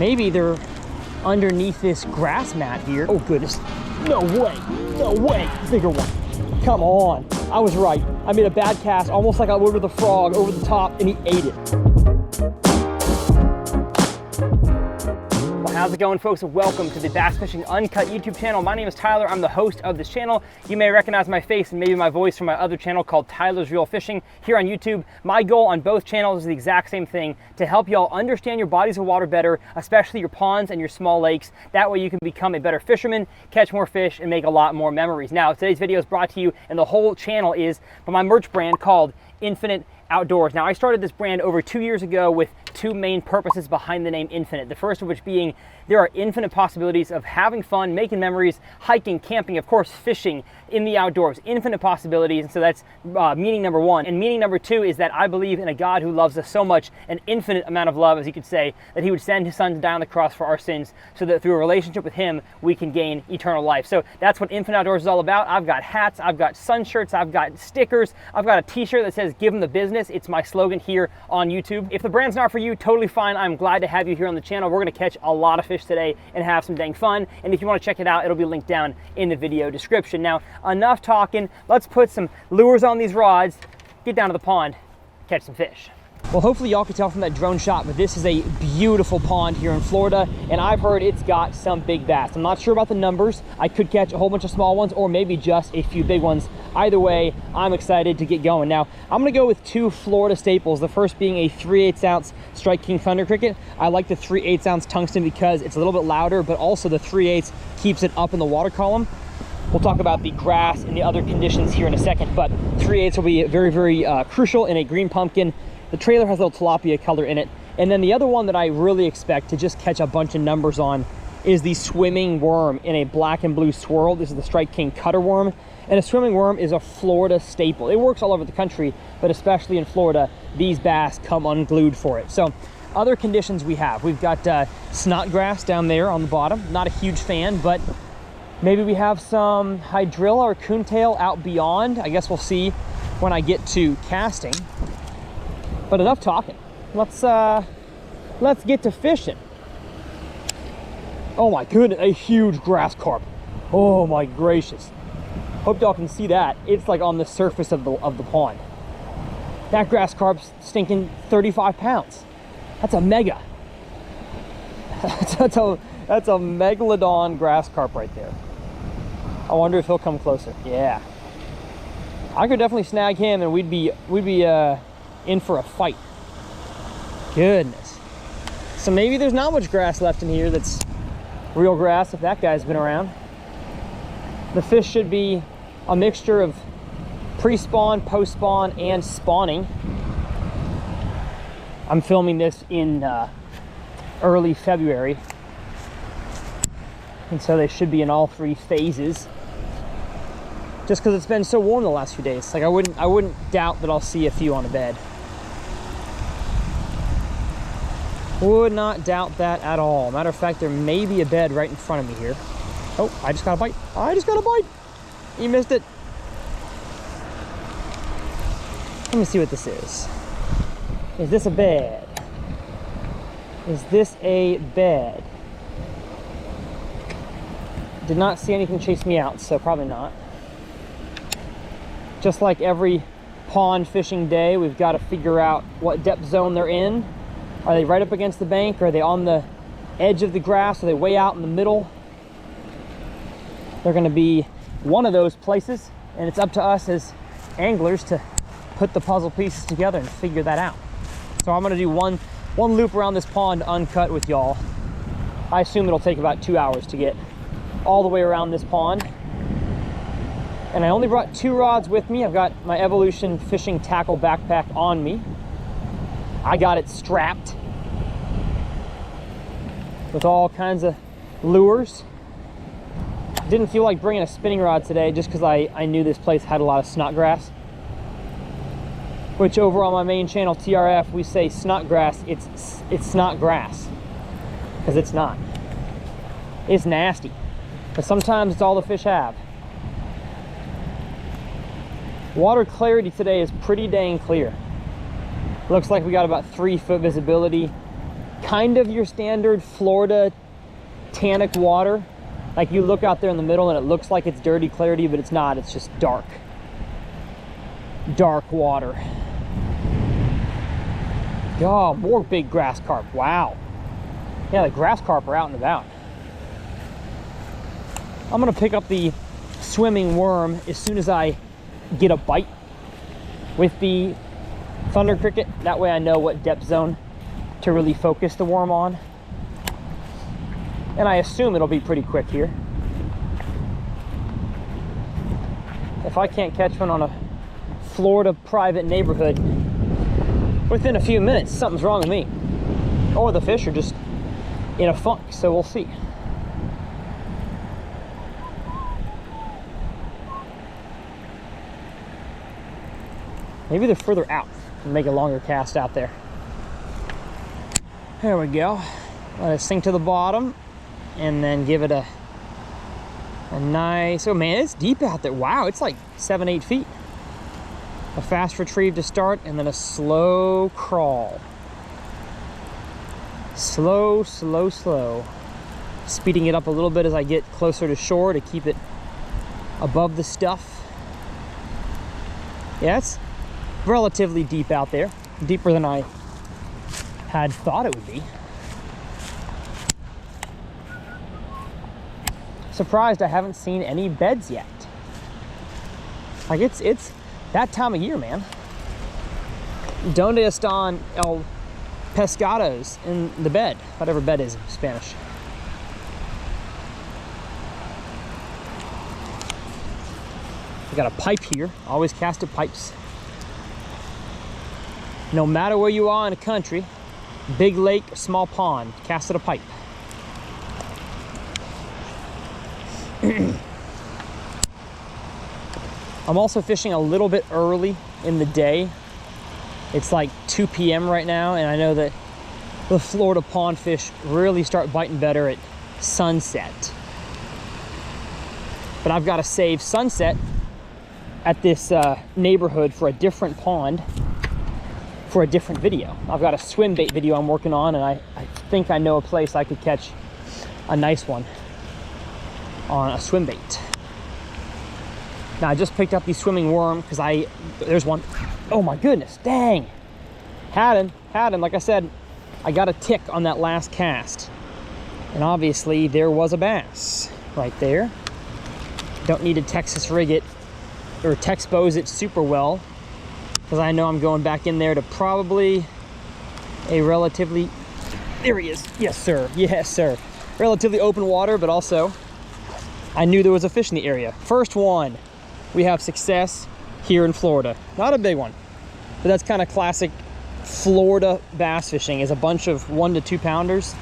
Maybe they're underneath this grass mat here. Oh goodness, no way, no way, bigger one. Come on, I was right. I made a bad cast, almost like I would with a frog over the top, and he ate it. How's it going, folks? Welcome to the Bass Fishing Uncut YouTube channel. My name is Tyler. I'm the host of this channel. You may recognize my face and maybe my voice from my other channel called Tyler's Real Fishing here on YouTube. My goal on both channels is the exact same thing, to help y'all understand your bodies of water better, especially your ponds and your small lakes. That way you can become a better fisherman, catch more fish, and make a lot more memories. Now, today's video is brought to you, and the whole channel is by my merch brand called Infinite Outdoors. Now, I started this brand over 2 years ago with two main purposes behind the name Infinite. The first of which being there are infinite possibilities of having fun, making memories, hiking, camping, of course, fishing in the outdoors. Infinite possibilities, and so that's meaning number one. And meaning number two is that I believe in a God who loves us so much, an infinite amount of love, as you could say, that he would send his son to die on the cross for our sins so that through a relationship with him, we can gain eternal life. So that's what Infinite Outdoors is all about. I've got hats, I've got sun shirts, I've got stickers, I've got a t-shirt that says, "Give them the business." It's my slogan here on YouTube. If the brand's not for you, totally fine. I'm glad to have you here on the channel. We're gonna catch a lot of fish today and have some dang fun. And if you wanna check it out, it'll be linked down in the video description. Now, enough talking. Let's put some lures on these rods, get down to the pond, catch some fish. Well, hopefully y'all can tell from that drone shot, but this is a beautiful pond here in Florida, and I've heard it's got some big bass. I'm not sure about the numbers. I could catch a whole bunch of small ones or maybe just a few big ones. Either way, I'm excited to get going. Now, I'm gonna go with two Florida staples. The first being a 3/8 ounce Strike King Thunder Cricket. I like the 3/8 ounce tungsten because it's a little bit louder, but also the 3/8 keeps it up in the water column. We'll talk about the grass and the other conditions here in a second, but 3/8 will be very, very crucial in a green pumpkin. The trailer has a little tilapia color in it. And then the other one that I really expect to just catch a bunch of numbers on is the swimming worm in a black and blue swirl. This is the Strike King cutter worm. And a swimming worm is a Florida staple. It works all over the country, but especially in Florida, these bass come unglued for it. So other conditions we've got snodgrass down there on the bottom. Not a huge fan, but maybe we have some hydrilla or coontail out beyond. I guess we'll see when I get to casting. But enough talking. Let's get to fishing. Oh my goodness, a huge grass carp. Oh my gracious. Hope y'all can see that. It's like on the surface of the pond. That grass carp's stinking 35 pounds. That's a mega. that's a megalodon grass carp right there. I wonder if he'll come closer. Yeah. I could definitely snag him and we'd be in for a fight. Goodness. So maybe there's not much grass left in here that's real grass if that guy's been around. The fish should be a mixture of pre-spawn, post-spawn, and spawning. I'm filming this in early February, and so they should be in all three phases. Just because it's been so warm the last few days. Like I wouldn't doubt that I'll see a few on the bed. Would not doubt that at all. Matter of fact, there may be a bed right in front of me here. Oh, I just got a bite. I just got a bite. You missed it. Let me see what this is. Is this a bed? Is this a bed? Did not see anything chase me out, so probably not. Just like every pond fishing day, we've got to figure out what depth zone they're in. Are they right up against the bank? Or are they on the edge of the grass? Are they way out in the middle? They're going to be one of those places, and it's up to us as anglers to put the puzzle pieces together and figure that out. So I'm going to do one loop around this pond uncut with y'all. I assume it'll take about 2 hours to get all the way around this pond. And I only brought 2 rods with me. I've got my Evolution fishing tackle backpack on me. I got it strapped with all kinds of lures. Didn't feel like bringing a spinning rod today just because I knew this place had a lot of snodgrass. Which over on my main channel, TRF, we say snodgrass, it's snot grass. Because it's not. It's nasty. But sometimes it's all the fish have. Water clarity today is pretty dang clear. Looks like we got about 3 foot visibility. kind of your standard Florida tannic water. Like you look out there in the middle and it looks like it's dirty clarity, but it's not. It's just dark water. Oh, more big grass carp. Wow. Yeah, the grass carp are out and about. I'm gonna pick up the swimming worm as soon as I get a bite with the thunder cricket. That way I know what depth zone to really focus the worm on. And I assume it'll be pretty quick here. If I can't catch one on a Florida private neighborhood within a few minutes, something's wrong with me. Or the fish are just in a funk, so we'll see. Maybe they're further out and make a longer cast out there. There we go. Let it sink to the bottom and then give it a nice, oh man, it's deep out there. Wow, it's like 7-8 feet. A fast retrieve to start and then a slow crawl. Slow, slow, slow. Speeding it up a little bit as I get closer to shore to keep it above the stuff. Yeah, it's relatively deep out there. Deeper than I had thought it would be. Surprised I haven't seen any beds yet. Like it's that time of year, man. Donde están el pescados in the bed? Whatever bed is in Spanish. We got a pipe here. Always casted pipes. No matter where you are in a country, big lake, small pond, casted a pipe. I'm also fishing a little bit early in the day. It's like 2 p.m. right now, and I know that the Florida pond fish really start biting better at sunset. But I've got to save sunset at this neighborhood for a different pond for a different video. I've got a swim bait video I'm working on, and I think I know a place I could catch a nice one on a swim bait. Now I just picked up the swimming worm because there's one. Oh my goodness, dang. Had him, like I said, I got a tick on that last cast. And obviously there was a bass right there. Don't need to Texas rig it or Texpose it super well, because I know I'm going back in there to probably a relatively, there he is, yes sir, relatively open water, but also I knew there was a fish in the area. First one, we have success here in Florida. Not a big one, but that's kind of classic Florida bass fishing, is a bunch of 1 to 2 pounders,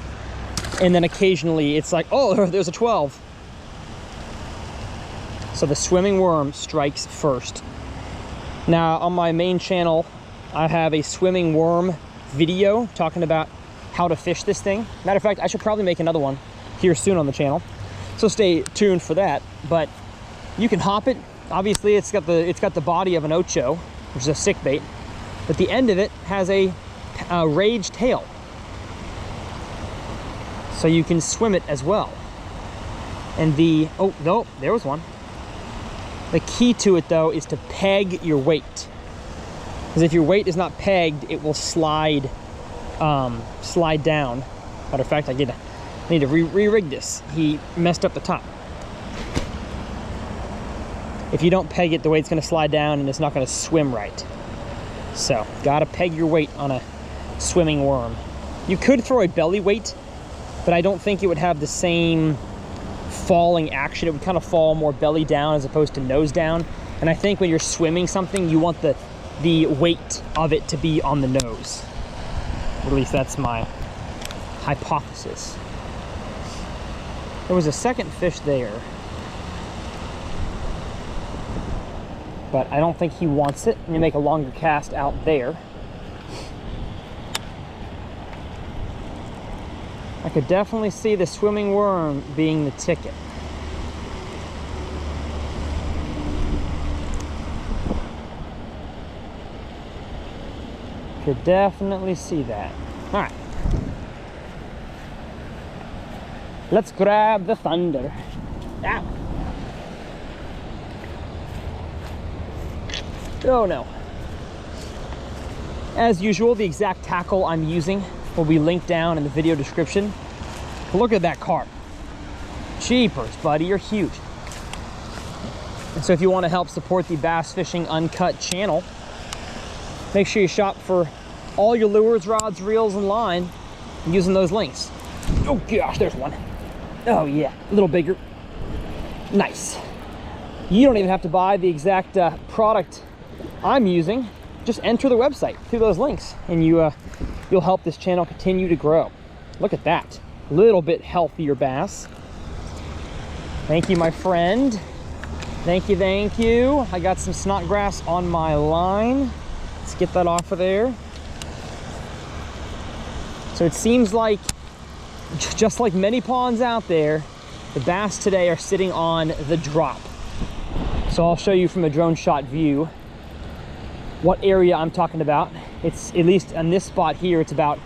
and then occasionally it's like, oh, there's a 12. So the swimming worm strikes first. Now on my main channel, I have a swimming worm video talking about how to fish this thing. Matter of fact, I should probably make another one here soon on the channel, so stay tuned for that. But you can hop it. Obviously it's got the body of an ocho, which is a sick bait, but the end of it has a rage tail, so you can swim it as well. And oh no, there was one. The key to it though is to peg your weight, because if your weight is not pegged, it will slide down. Matter of fact, I need to re-rig this. He messed up the top. If you don't peg it, the weight's going to slide down and it's not going to swim right. So gotta peg your weight on a swimming worm. You could throw a belly weight, but I don't think it would have the same falling action. It would kind of fall more belly down as opposed to nose down. And I think when you're swimming something, you want the weight of it to be on the nose. At least that's my hypothesis. There was a second fish there, but I don't think he wants it. I'm gonna make a longer cast out there. I could definitely see the swimming worm being the ticket. Could definitely see that. All right, Let's grab the thunder. Ow. Oh no. As usual, the exact tackle I'm using will be linked down in the video description. Look at that carp. Jeepers, buddy, you're huge. And so if you want to help support the Bass Fishing Uncut channel, make sure you shop for all your lures, rods, reels, and line using those links. Oh gosh, there's one. Oh yeah, a little bigger. Nice. You don't even have to buy the exact product I'm using. Just enter the website through those links, and you'll help this channel continue to grow. Look at that. A little bit healthier bass. Thank you, my friend. Thank you, thank you. I got some snot grass on my line. Let's get that off of there. So it seems like, just like many ponds out there, the bass today are sitting on the drop. So I'll show you from a drone shot view what area I'm talking about. It's, at least on this spot here, it's about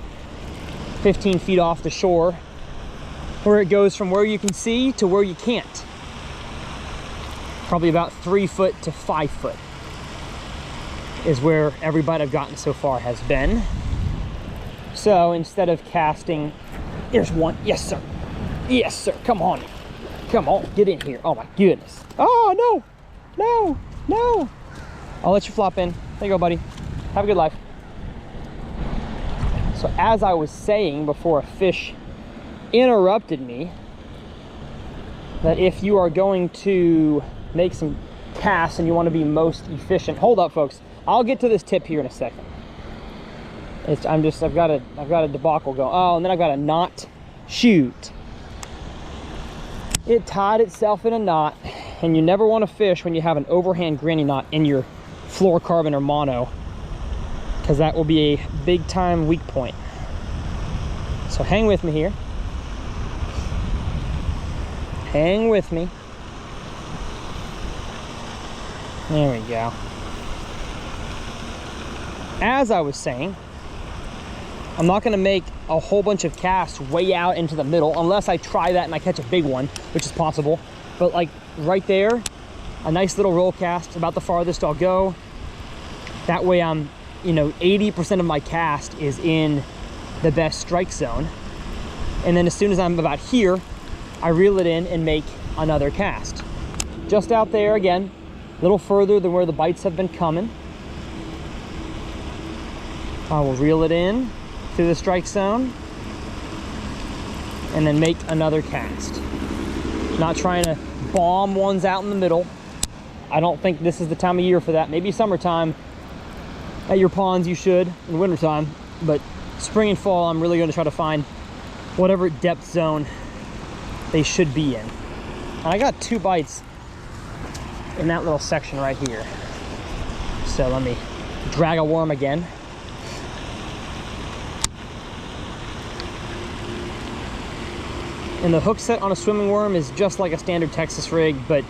15 feet off the shore, where it goes from where you can see to where you can't. Probably about 3 foot to 5 foot is where every bite I've gotten so far has been. So instead of casting, there's one. Yes, sir. Yes, sir. Come on. Come on. Get in here. Oh, my goodness. Oh, no. No. No. I'll let you flop in. There you go, buddy. Have a good life. So as I was saying before a fish interrupted me, that if you are going to make some casts and you want to be most efficient, hold up, folks. I'll get to this tip here in a second. I've got a debacle going. Oh, and then I've got a knot. Shoot. It tied itself in a knot, and you never want to fish when you have an overhand granny knot in your fluorocarbon or mono, because that will be a big time weak point. So hang with me here. Hang with me. There we go. As I was saying, I'm not going to make a whole bunch of casts way out into the middle unless I try that and I catch a big one, which is possible. But like right there, a nice little roll cast, about the farthest I'll go. That way I'm, 80% of my cast is in the best strike zone. And then as soon as I'm about here, I reel it in and make another cast. Just out there again, a little further than where the bites have been coming. I will reel it in through the strike zone and then make another cast. Not trying to bomb ones out in the middle. I don't think this is the time of year for that. Maybe summertime at your ponds you should, in wintertime, but spring and fall I'm really going to try to find whatever depth zone they should be in. And I got 2 bites in that little section right here. So let me drag a worm again. And the hook set on a swimming worm is just like a standard Texas rig, but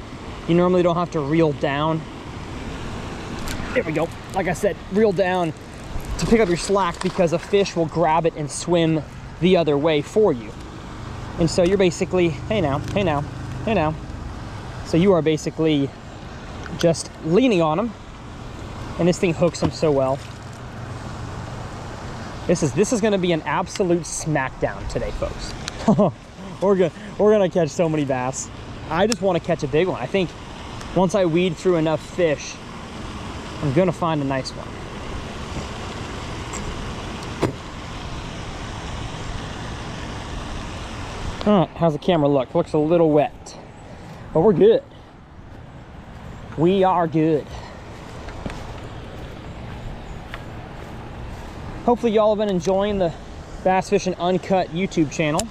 you normally don't have to reel down. There we go. Like I said, reel down to pick up your slack, because a fish will grab it and swim the other way for you. And so you're basically, hey now, hey now, hey now. So you are basically just leaning on them, and this thing hooks them so well. This is going to be an absolute smackdown today, folks. We're gonna catch so many bass. I just want to catch a big one. I think once I weed through enough fish, I'm gonna find a nice one. All right, how's the camera look? Looks a little wet, but we're good. We are good. Hopefully y'all have been enjoying the Bass Fishing Uncut YouTube channel.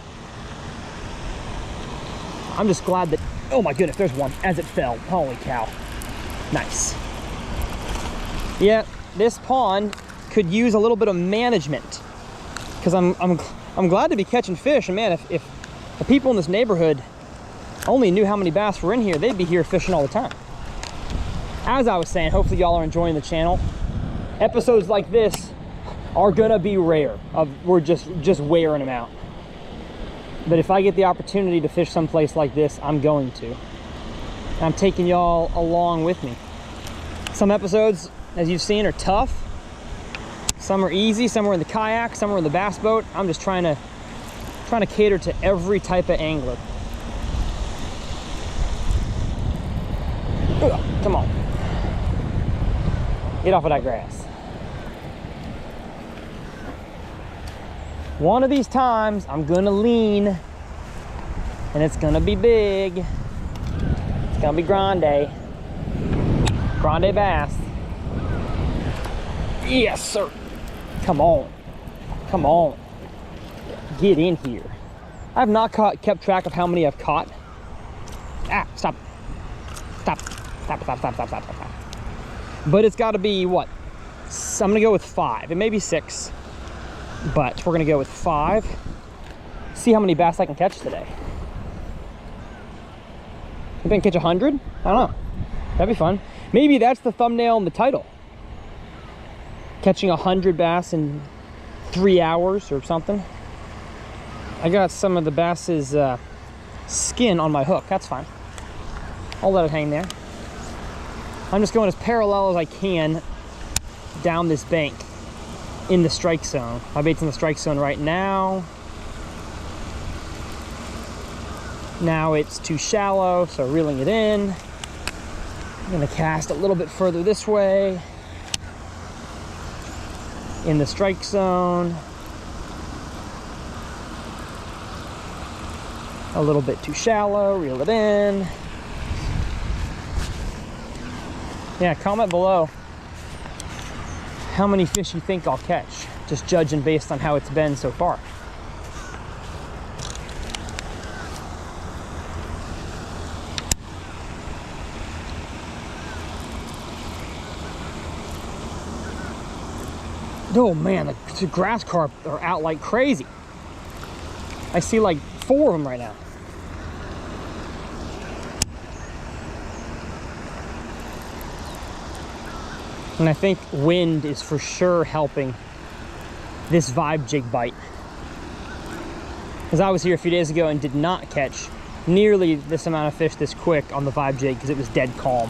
I'm just glad that, oh my goodness, there's one as it fell. Holy cow. Nice. Yeah, this pond could use a little bit of management, because I'm glad to be catching fish. And man, if the people in this neighborhood only knew how many bass were in here, they'd be here fishing all the time. As I was saying, hopefully y'all are enjoying the channel. Episodes like this are gonna be rare. We're just wearing them out. But if I get the opportunity to fish someplace like this, I'm going to. I'm taking y'all along with me. Some episodes, as you've seen, are tough. Some are easy, some are in the kayak, some are in the bass boat. I'm just trying to cater to every type of angler. Ugh, come on. Get off of that grass. One of these times, I'm gonna lean, and it's gonna be big. It's gonna be grande bass. Yes, sir. Come on. Come on. Get in here. I have not kept track of how many I've caught. Ah, stop. Stop. Stop, stop, stop, stop, stop, stop. But it's got to be, what? I'm going to go with 5. It may be 6. But we're going to go with 5. See how many bass I can catch today. You think catch 100? I don't know. That'd be fun. Maybe that's the thumbnail and the title. Catching 100 bass in 3 hours or something. I got some of the bass's skin on my hook. That's fine. I'll let it hang there. I'm just going as parallel as I can down this bank in the strike zone. My bait's in the strike zone right now. Now it's too shallow, so reeling it in. I'm gonna cast a little bit further this way. In the strike zone. A little bit too shallow, reel it in. Yeah, comment below how many fish you think I'll catch, just judging based on how it's been so far. Oh man, the grass carp are out like crazy. I see like 4 of them right now. And I think wind is for sure helping this vibe jig bite. Because I was here a few days ago and did not catch nearly this amount of fish this quick on the vibe jig because it was dead calm.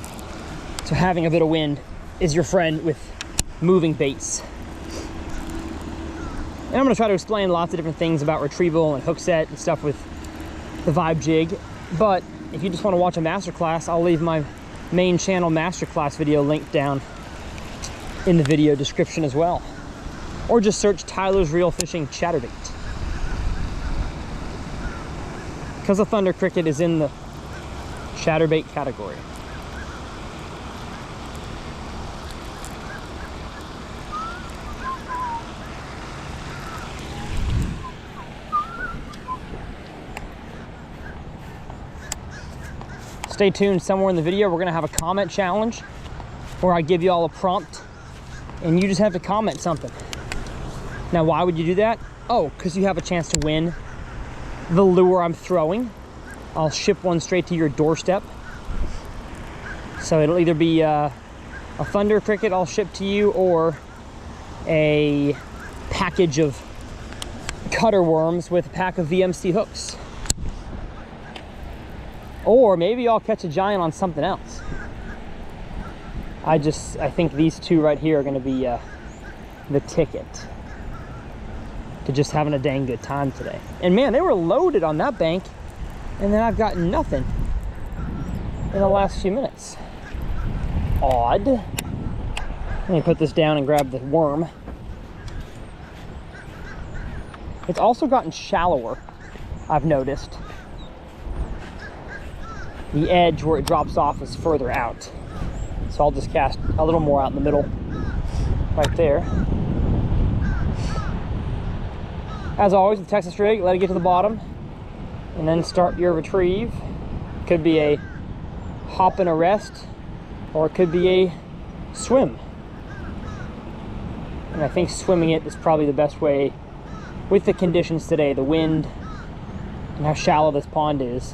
So having a bit of wind is your friend with moving baits. And I'm going to try to explain lots of different things about retrieval and hook set and stuff with the vibe jig. But if you just want to watch a masterclass, I'll leave my main channel masterclass video linked down in the video description as well. Or just search Tyler's Reel Fishing Chatterbait. Because the Thunder Cricket is in the Chatterbait category. Stay tuned. Somewhere in the video we're gonna have a comment challenge where I give you all a prompt and you just have to comment something. Now why would you do that? Oh, because you have a chance to win the lure I'm throwing. I'll ship one straight to your doorstep. So it'll either be a Thunder Cricket I'll ship to you, or a package of cutter worms with a pack of VMC hooks. Or maybe I'll catch a giant on something else. I think these two right here are gonna be the ticket to just having a dang good time today. And man, they were loaded on that bank, and then I've gotten nothing in the last few minutes. Odd. Let me put this down and grab the worm. It's also gotten shallower, I've noticed. The edge where it drops off is further out. So I'll just cast a little more out in the middle, right there. As always, with Texas rig, let it get to the bottom, and then start your retrieve. Could be a hop and a rest, or it could be a swim. And I think swimming it is probably the best way with the conditions today, the wind, and how shallow this pond is,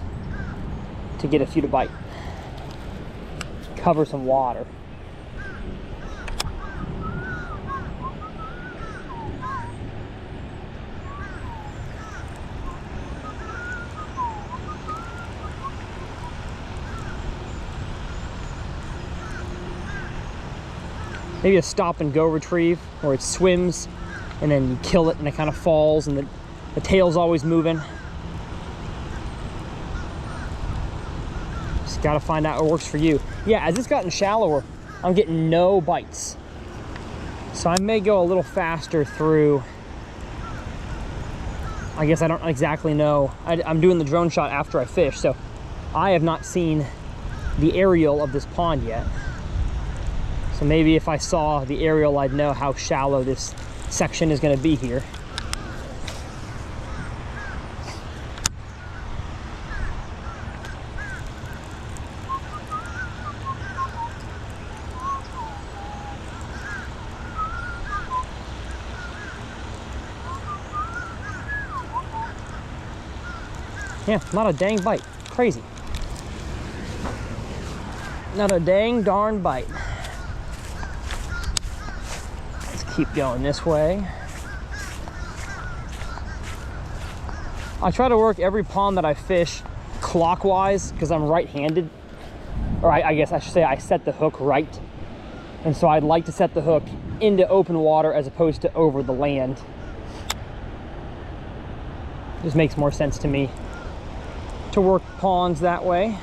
to get a few to bite. Cover some water. maybe a stop and go retrieve where it swims and then you kill it and it kind of falls and the tail's always moving. Just gotta find out what works for you. Yeah, as it's gotten shallower, I'm getting no bites. So I may go a little faster through. I guess I don't exactly know. I'm doing the drone shot after I fish, so I have not seen the aerial of this pond yet. So maybe if I saw the aerial, I'd know how shallow this section is going to be here. Yeah, not a dang bite. Crazy. Not a dang darn bite. Let's keep going this way. I try to work every pond that I fish clockwise because I'm right-handed. Or I guess I should say I set the hook right. And so I'd like to set the hook into open water as opposed to over the land. Just makes more sense to me to work ponds that way.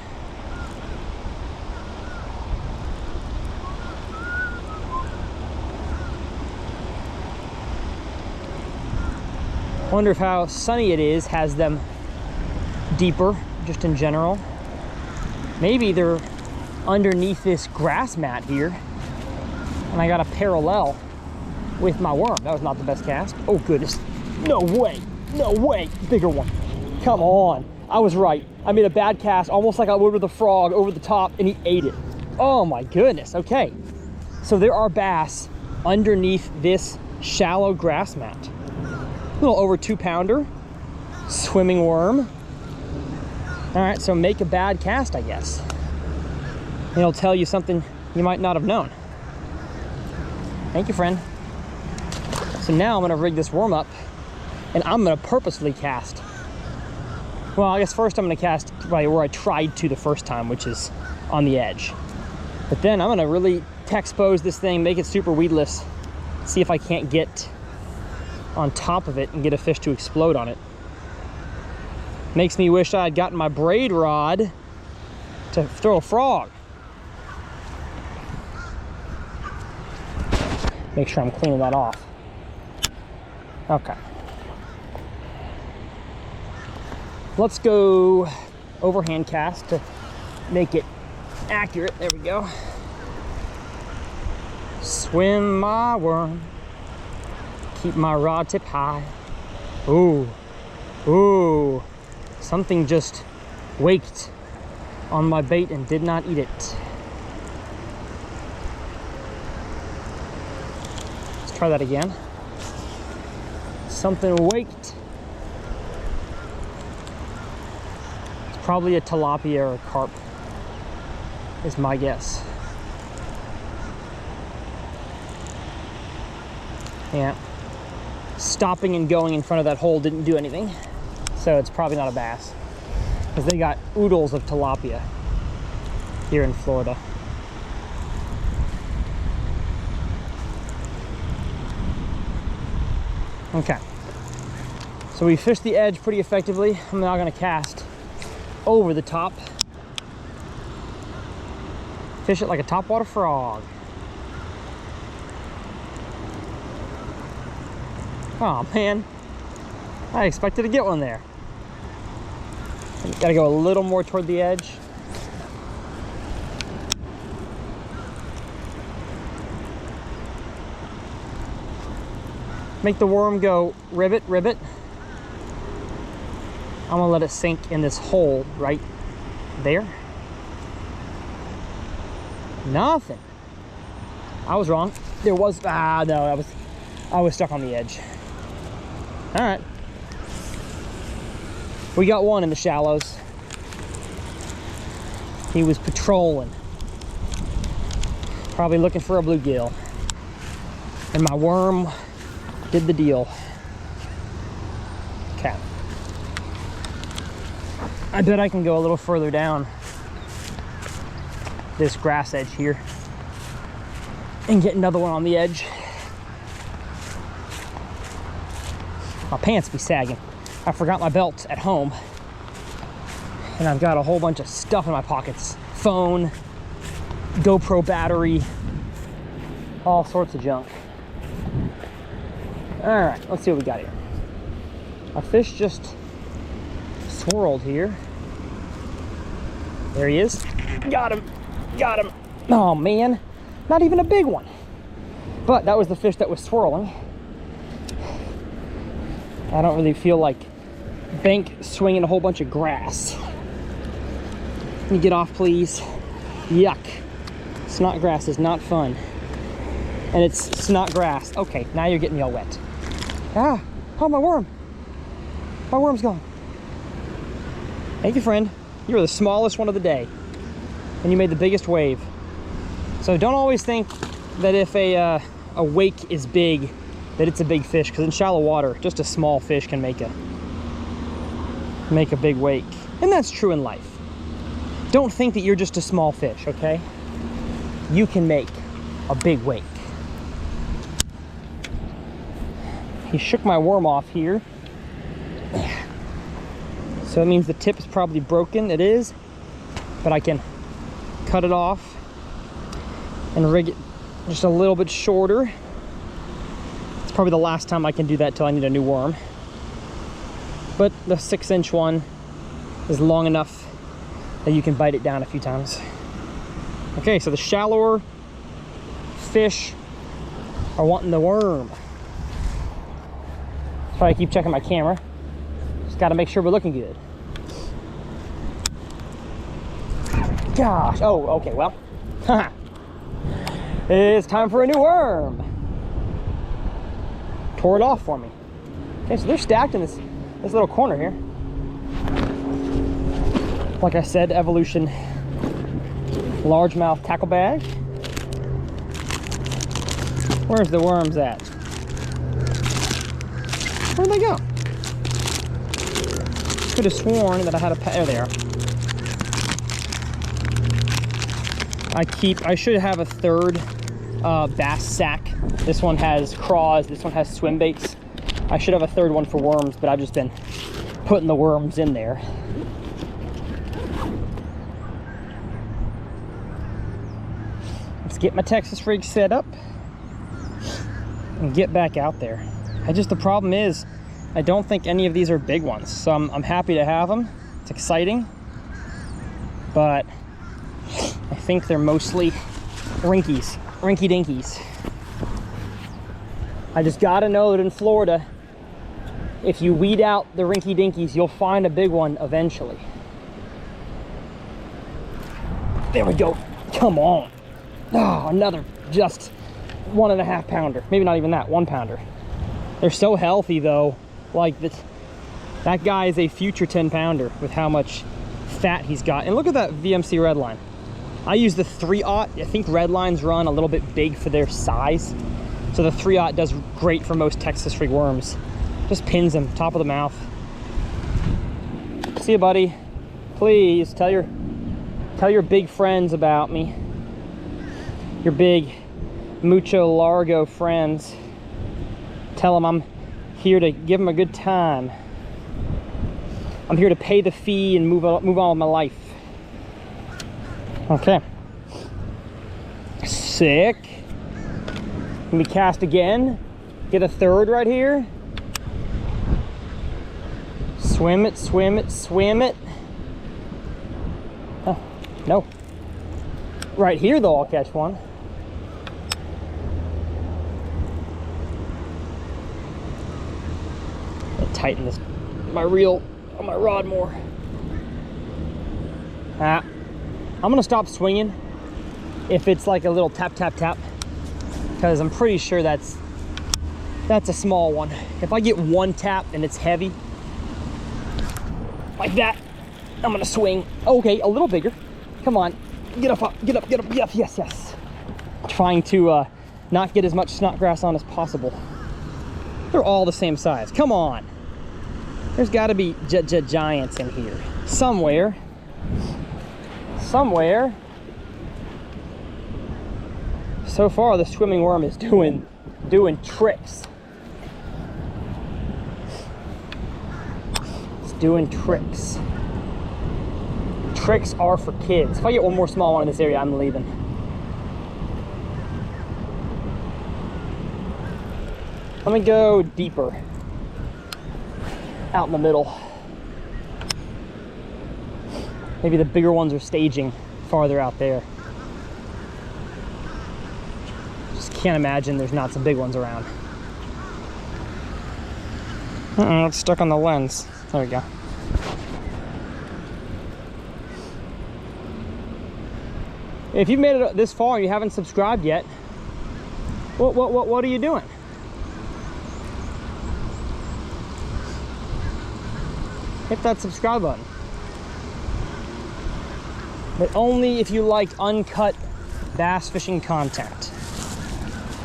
Wonder if how sunny it is has them deeper, just in general. Maybe they're underneath this grass mat here and I got a parallel with my worm. That was not the best cast. Oh goodness, no way, no way, bigger one. Come on. I was right. I made a bad cast, almost like I would with a frog over the top, and he ate it. Oh my goodness, okay. So there are bass underneath this shallow grass mat. A little over 2-pounder, swimming worm. All right, so make a bad cast, I guess. And it'll tell you something you might not have known. Thank you, friend. So now I'm gonna rig this worm up, and I'm gonna purposefully cast. Well, I guess first I'm gonna cast right where I tried to the first time, which is on the edge. But then I'm gonna really expose this thing, make it super weedless, see if I can't get on top of it and get a fish to explode on it. Makes me wish I had gotten my braid rod to throw a frog. Make sure I'm cleaning that off. Okay. Let's go overhand cast to make it accurate. There we go. Swim my worm. Keep my rod tip high. Ooh, ooh. Something just waked on my bait and did not eat it. Let's try that again. Something waked. Probably a tilapia or a carp is my guess. Yeah. Stopping and going in front of that hole didn't do anything. So it's probably not a bass. Because they got oodles of tilapia here in Florida. Okay. So we fished the edge pretty effectively. I'm now gonna cast over the top. Fish it like a topwater frog. Oh man, I expected to get one there. Gotta go a little more toward the edge. Make the worm go ribbit, ribbit. I'm gonna let it sink in this hole right there. Nothing. I was wrong. There was, no, I was stuck on the edge. All right. We got one in the shallows. He was patrolling. Probably looking for a bluegill. And my worm did the deal. Okay. I bet I can go a little further down this grass edge here. and get another one on the edge. My pants be sagging. I forgot my belt at home, and I've got a whole bunch of stuff in my pockets. Phone, GoPro battery, all sorts of junk. All right, let's see what we got here. Our fish just swirled here. There he is. Got him, got him. Oh man, not even a big one. But that was the fish that was swirling. I don't really feel like bank swinging a whole bunch of grass. Can you get off, please? Yuck. Snot grass is not fun. And it's snot grass. Okay, now you're getting me all wet. Ah, oh, my worm. My worm's gone. Thank you, friend. You were the smallest one of the day, and you made the biggest wave. So don't always think that if a wake is big, that it's a big fish, because in shallow water, just a small fish can make a big wake. And that's true in life. Don't think that you're just a small fish, okay? You can make a big wake. He shook my worm off here. So it means the tip is probably broken. It is, but I can cut it off and rig it just a little bit shorter. It's probably the last time I can do that till I need a new worm. But the 6-inch one is long enough that you can bite it down a few times. Okay, so the shallower fish are wanting the worm. That's why I keep checking my camera. Just gotta make sure we're looking good. Gosh, oh, okay, well. It's time for a new worm. Tore it off for me. Okay, so they're stacked in this little corner here. Like I said, Evolution largemouth tackle bag. Where's the worms at? Where'd they go? Could have sworn that I had a there they are. I should have a third bass sack. This one has craws, this one has swim baits. I should have a third one for worms, but I've just been putting the worms in there. Let's get my Texas rig set up and get back out there. The problem is, I don't think any of these are big ones. So I'm happy to have them. It's exciting. But I think they're mostly rinkies, rinky dinkies. I just gotta know that in Florida, if you weed out the rinky dinkies, you'll find a big one eventually. There we go. Come on. Oh, another just 1.5 pounder. Maybe not even that, 1 pounder. They're so healthy though. Like that guy is a future 10 pounder with how much fat he's got. And look at that VMC Redline. I use the 3/0. I think Redlines run a little bit big for their size. So the 3/0 does great for most Texas rig worms. Just pins them, top of the mouth. See you, buddy. Please tell your big friends about me. Your big mucho largo friends. Tell them I'm here to give them a good time. I'm here to pay the fee and move on with my life. Okay. Sick. Let me cast again. Get a third right here. Swim it, swim it, swim it. Oh, no. Right here though, I'll catch one. Tighten this my reel on my rod more. I'm gonna stop swinging if it's like a little tap tap tap, because I'm pretty sure that's a small one. If I get one tap and it's heavy like that, I'm gonna swing. Okay, a little bigger. Come on, get up, get up, get up. Yes, yes, yes. Trying to not get as much snot grass on as possible. They're all the same size. Come on. There's got to be giants in here somewhere. Somewhere. So far, the swimming worm is doing tricks. It's doing tricks. Tricks are for kids. If I get one more small one in this area, I'm leaving. Let me go deeper. Out in the middle. Maybe the bigger ones are staging farther out there. Just can't imagine there's not some big ones around. It's stuck on the lens. There we go. If you've made it this far and you haven't subscribed yet, what are you doing? Hit that subscribe button. But only if you like uncut bass fishing content.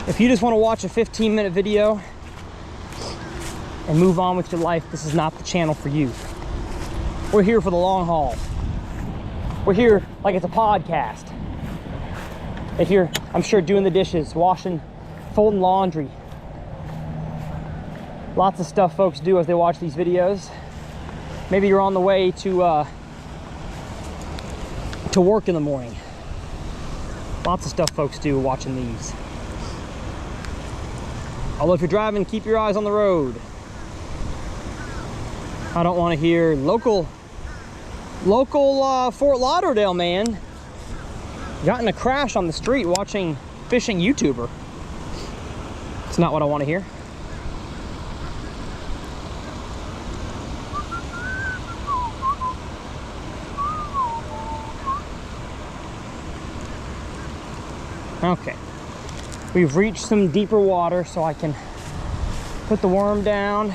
If you just want to watch a 15-minute video and move on with your life, this is not the channel for you. We're here for the long haul. We're here like it's a podcast. If you're, I'm sure, doing the dishes, washing, folding laundry. Lots of stuff folks do as they watch these videos. Maybe you're on the way to work in the morning. Lots of stuff folks do watching these. Although if you're driving, keep your eyes on the road. I don't want to hear local Fort Lauderdale man got in a crash on the street watching fishing YouTuber. It's not what I want to hear. Okay, we've reached some deeper water, so I can put the worm down,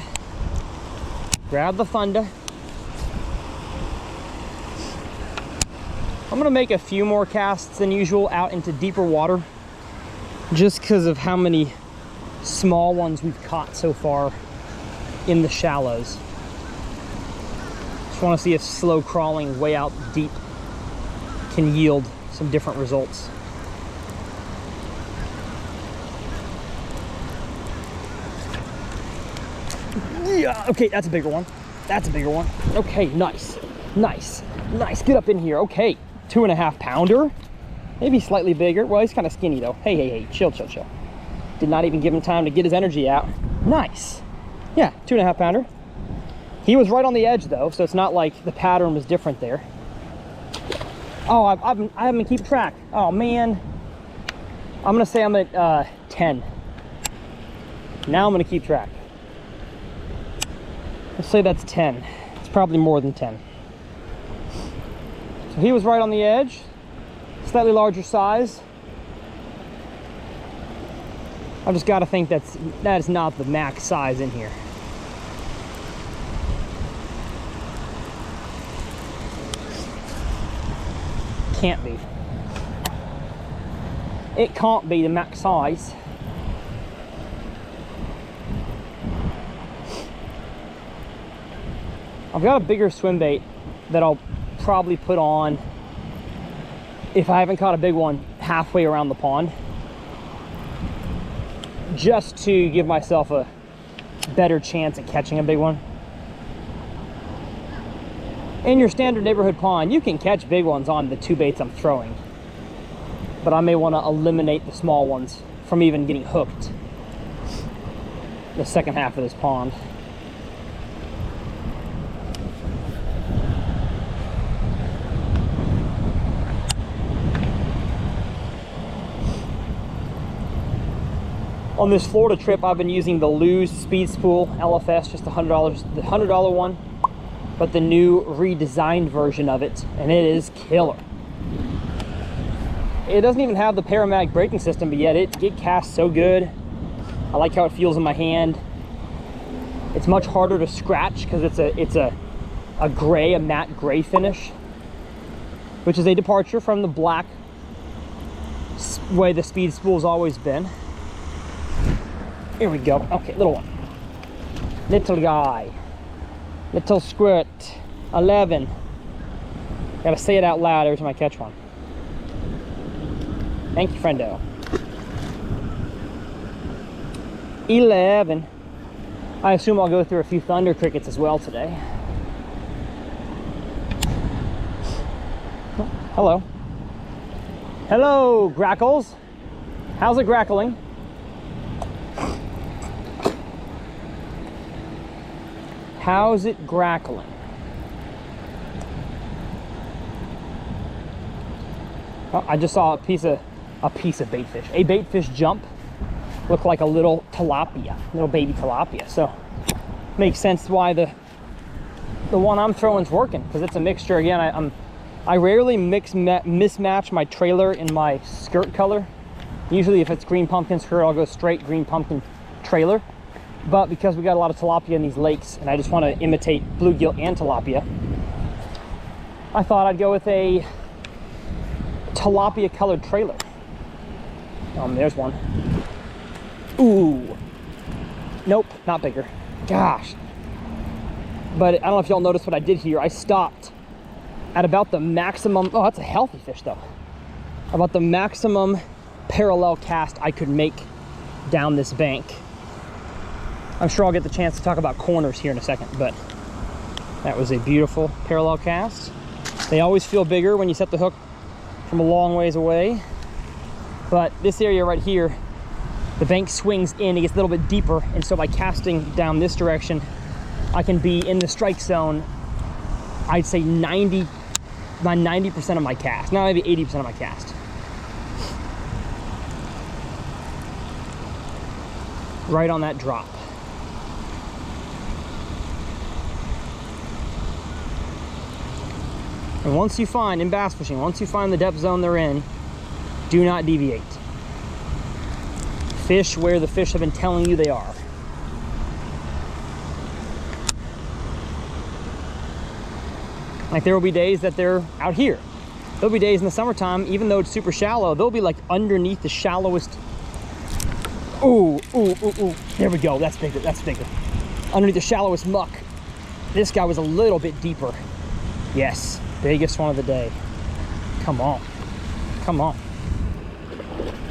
grab the thunder. I'm gonna make a few more casts than usual out into deeper water, just because of how many small ones we've caught so far in the shallows. Just want to see if slow crawling way out deep can yield some different results. Yeah, okay, that's a bigger one. That's a bigger one. Okay, nice, nice, nice. Get up in here. Okay, 2.5 pounder. Maybe slightly bigger. Well, he's kind of skinny though. Hey, chill. Did not even give him time to get his energy out. Nice. Yeah, 2.5 pounder. He was right on the edge though, so it's not like the pattern was different there. Oh, I haven't keep track. Oh man. I'm gonna say I'm at 10. Now I'm gonna keep track. Let's say that's 10. It's probably more than 10. So he was right on the edge, slightly larger size. I've just got to think that is not the max size in here. Can't be. It can't be the max size. I've got a bigger swim bait that I'll probably put on if I haven't caught a big one halfway around the pond, just to give myself a better chance at catching a big one. In your standard neighborhood pond, you can catch big ones on the 2 baits I'm throwing, but I may want to eliminate the small ones from even getting hooked the second half of this pond. On this Florida trip, I've been using the Lew's Speed Spool LFS, just the $100 one, but the new redesigned version of it, and it is killer. It doesn't even have the Paramag braking system, but yet it casts so good. I like how it feels in my hand. It's much harder to scratch because it's a matte gray finish, which is a departure from the black way the Speed Spool's always been. Here we go. Okay, little one. Little guy. Little squirt. 11. Gotta say it out loud every time I catch one. Thank you, friendo. 11. I assume I'll go through a few thunder crickets as well today. Oh, hello. Hello, grackles. How's it grackling? How's it grackling? Oh, I just saw a piece of bait fish. A bait fish jump. Looked like a little tilapia, little baby tilapia. So makes sense why the one I'm throwing is working, because it's a mixture. Again, I rarely mismatch my trailer in my skirt color. Usually if it's green pumpkin skirt, I'll go straight green pumpkin trailer. But because we got a lot of tilapia in these lakes and I just want to imitate bluegill and tilapia, I thought I'd go with a tilapia colored trailer. There's one. Ooh. Nope, not bigger. Gosh. But I don't know if y'all noticed what I did here. I stopped at about the maximum, oh, that's a healthy fish though. About the maximum parallel cast I could make down this bank. I'm sure I'll get the chance to talk about corners here in a second, but that was a beautiful parallel cast. They always feel bigger when you set the hook from a long ways away. But this area right here, the bank swings in, it gets a little bit deeper, and so by casting down this direction, I can be in the strike zone, I'd say 90% of my cast, now maybe 80% of my cast. Right on that drop. And once you find, in bass fishing, once you find the depth zone they're in, do not deviate. Fish where the fish have been telling you they are. Like there will be days that they're out here. There'll be days in the summertime, even though it's super shallow, they'll be like underneath the shallowest. Ooh, ooh, ooh, ooh. There we go, that's bigger, that's bigger. Underneath the shallowest muck. This guy was a little bit deeper. Yes, biggest one of the day. Come on, come on.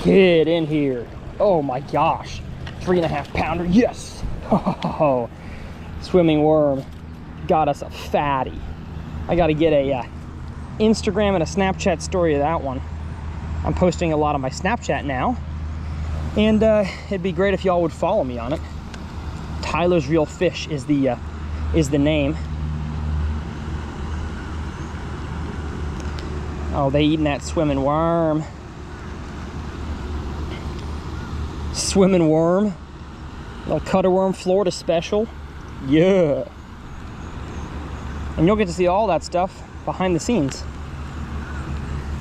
Get in here. Oh my gosh, 3.5 pounder, yes. Oh, swimming worm, got us a fatty. I gotta get a Instagram and a Snapchat story of that one. I'm posting a lot on my Snapchat now, and it'd be great if y'all would follow me on it. Tyler's Real Fish is the name. Oh, they eating that swimming worm. Swimming worm. Little cutter worm, Florida special. Yeah. And you'll get to see all that stuff behind the scenes.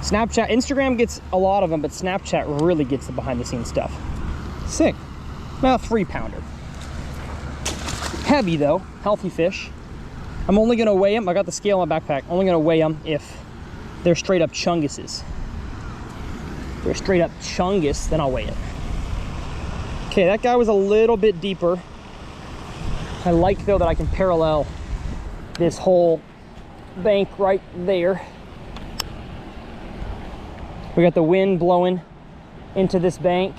Snapchat, Instagram gets a lot of them, but Snapchat really gets the behind the scenes stuff. Sick. About 3 pounder. Heavy though, healthy fish. I'm only gonna weigh them, I got the scale in my backpack, only gonna weigh them if they're straight up chunguses. If they're straight up chungus, then I'll weigh it. Okay, that guy was a little bit deeper. I like though that I can parallel this whole bank right there. We got the wind blowing into this bank.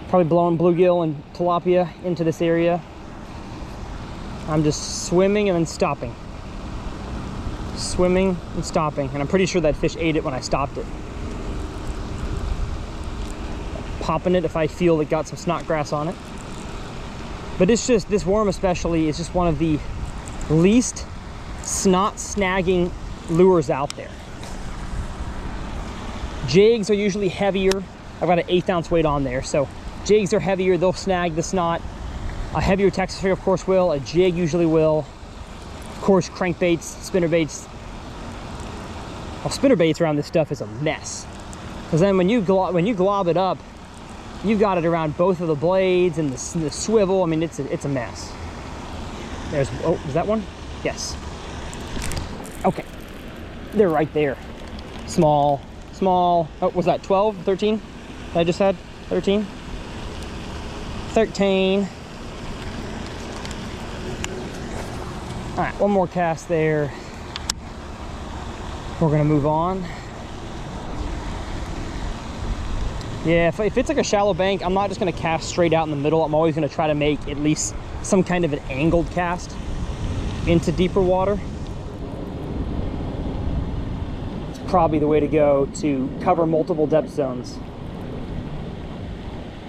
Probably blowing bluegill and tilapia into this area. I'm just swimming and then stopping. Swimming and stopping. And I'm pretty sure that fish ate it when I stopped it. Popping it if I feel it got some snot grass on it. But it's just, this worm especially is just one of the least snot snagging lures out there. Jigs are usually heavier. I've got an 1/8 ounce weight on there, so jigs are heavier, they'll snag the snot. A heavier Texas rig of course will, a jig usually will. Of course crankbaits, spinnerbaits. Well, spinnerbaits around this stuff is a mess. Because then when you glob it up, you've got it around both of the blades and the swivel. I mean, it's a mess. There's, oh, is that one? Yes. Okay, they're right there. Small, small. Oh, was that 12, 13? I just had 13. 13. All right, one more cast there. We're gonna move on. Yeah, if it's like a shallow bank, I'm not just gonna cast straight out in the middle. I'm always gonna try to make at least some kind of an angled cast into deeper water. It's probably the way to go to cover multiple depth zones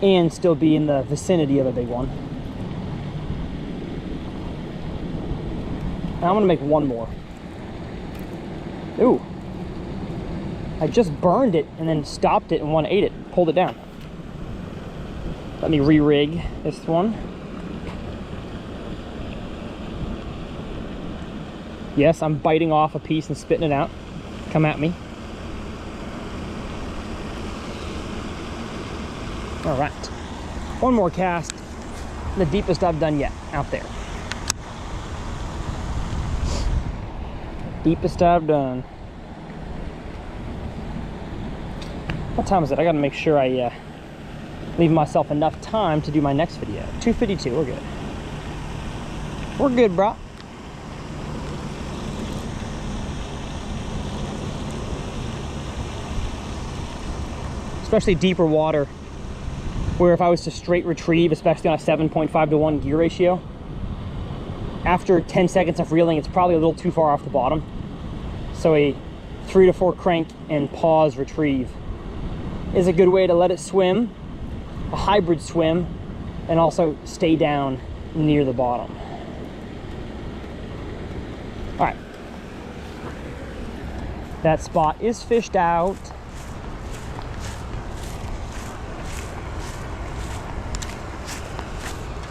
and still be in the vicinity of a big one. Now I'm gonna make one more. Ooh. I just burned it and then stopped it and one ate it, pulled it down. Let me re-rig this one. Yes, I'm biting off a piece and spitting it out. Come at me. All right, one more cast, the deepest I've done yet, out there. Deepest I've done. What time is it? I gotta make sure I leave myself enough time to do my next video. 2:52, we're good. We're good, bro. Especially deeper water, where if I was to straight retrieve, especially on a 7.5 to 1 gear ratio, after 10 seconds of reeling, it's probably a little too far off the bottom. So a 3 to 4 crank and pause retrieve is a good way to let it swim, a hybrid swim, and also stay down near the bottom. All right, that spot is fished out.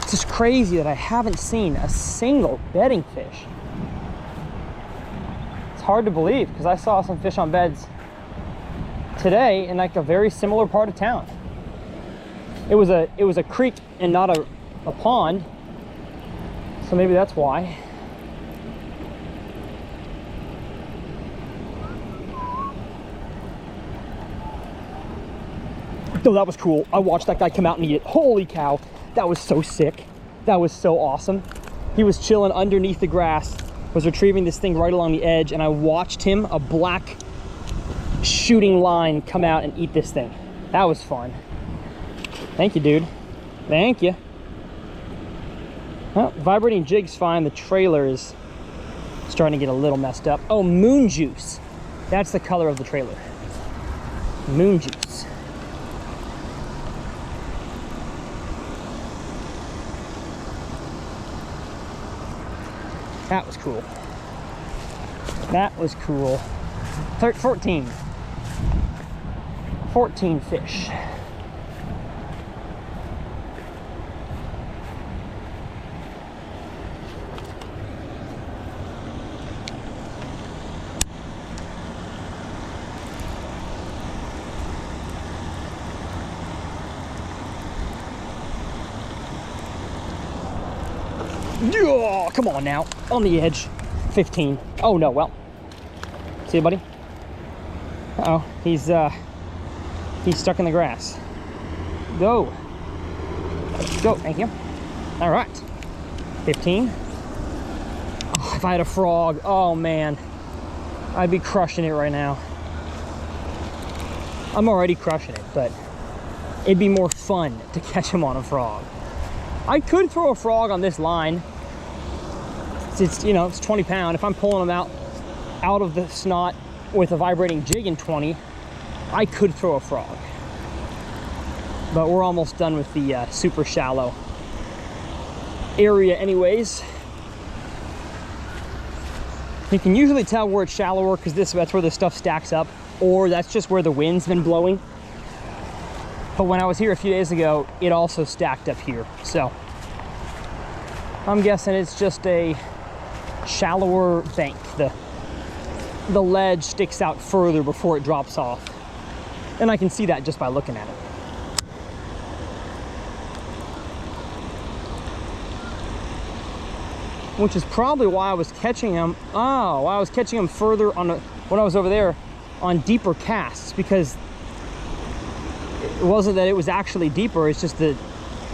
It's just crazy that I haven't seen a single bedding fish. It's hard to believe because I saw some fish on beds today in like a very similar part of town. It was a creek and not a pond, so maybe that's why. Oh, that was cool. I watched that guy come out and eat it. Holy cow. That was so sick. That was so awesome. He was chilling underneath the grass, was retrieving this thing right along the edge, and I watched him, a black shooting line, come out and eat this thing. That was fun. Thank you, dude. Thank you. Well, vibrating jig's fine. The trailer is starting to get a little messed up. Oh, moon juice. That's the color of the trailer. Moon juice. That was cool. That was cool. 14 fish. Oh, come on now, on the edge. 15. Oh no, well, see you, buddy. Uh-oh, he's stuck in the grass. Go, thank you. All right, 15. Oh, if I had a frog, oh man, I'd be crushing it right now. I'm already crushing it, but it'd be more fun to catch him on a frog. I could throw a frog on this line. It's you know, it's 20 pound. If I'm pulling them out of the snot with a vibrating jig in 20, I could throw a frog. But we're almost done with the super shallow area anyways. You can usually tell where it's shallower because that's where the stuff stacks up, or that's just where the wind's been blowing. But when I was here a few days ago, it also stacked up here. So I'm guessing it's just a shallower bank. The ledge sticks out further before it drops off. And I can see that just by looking at it. Which is probably why I was catching them. Oh, I was catching them further on when I was over there on deeper casts, because it wasn't that it was actually deeper, it's just that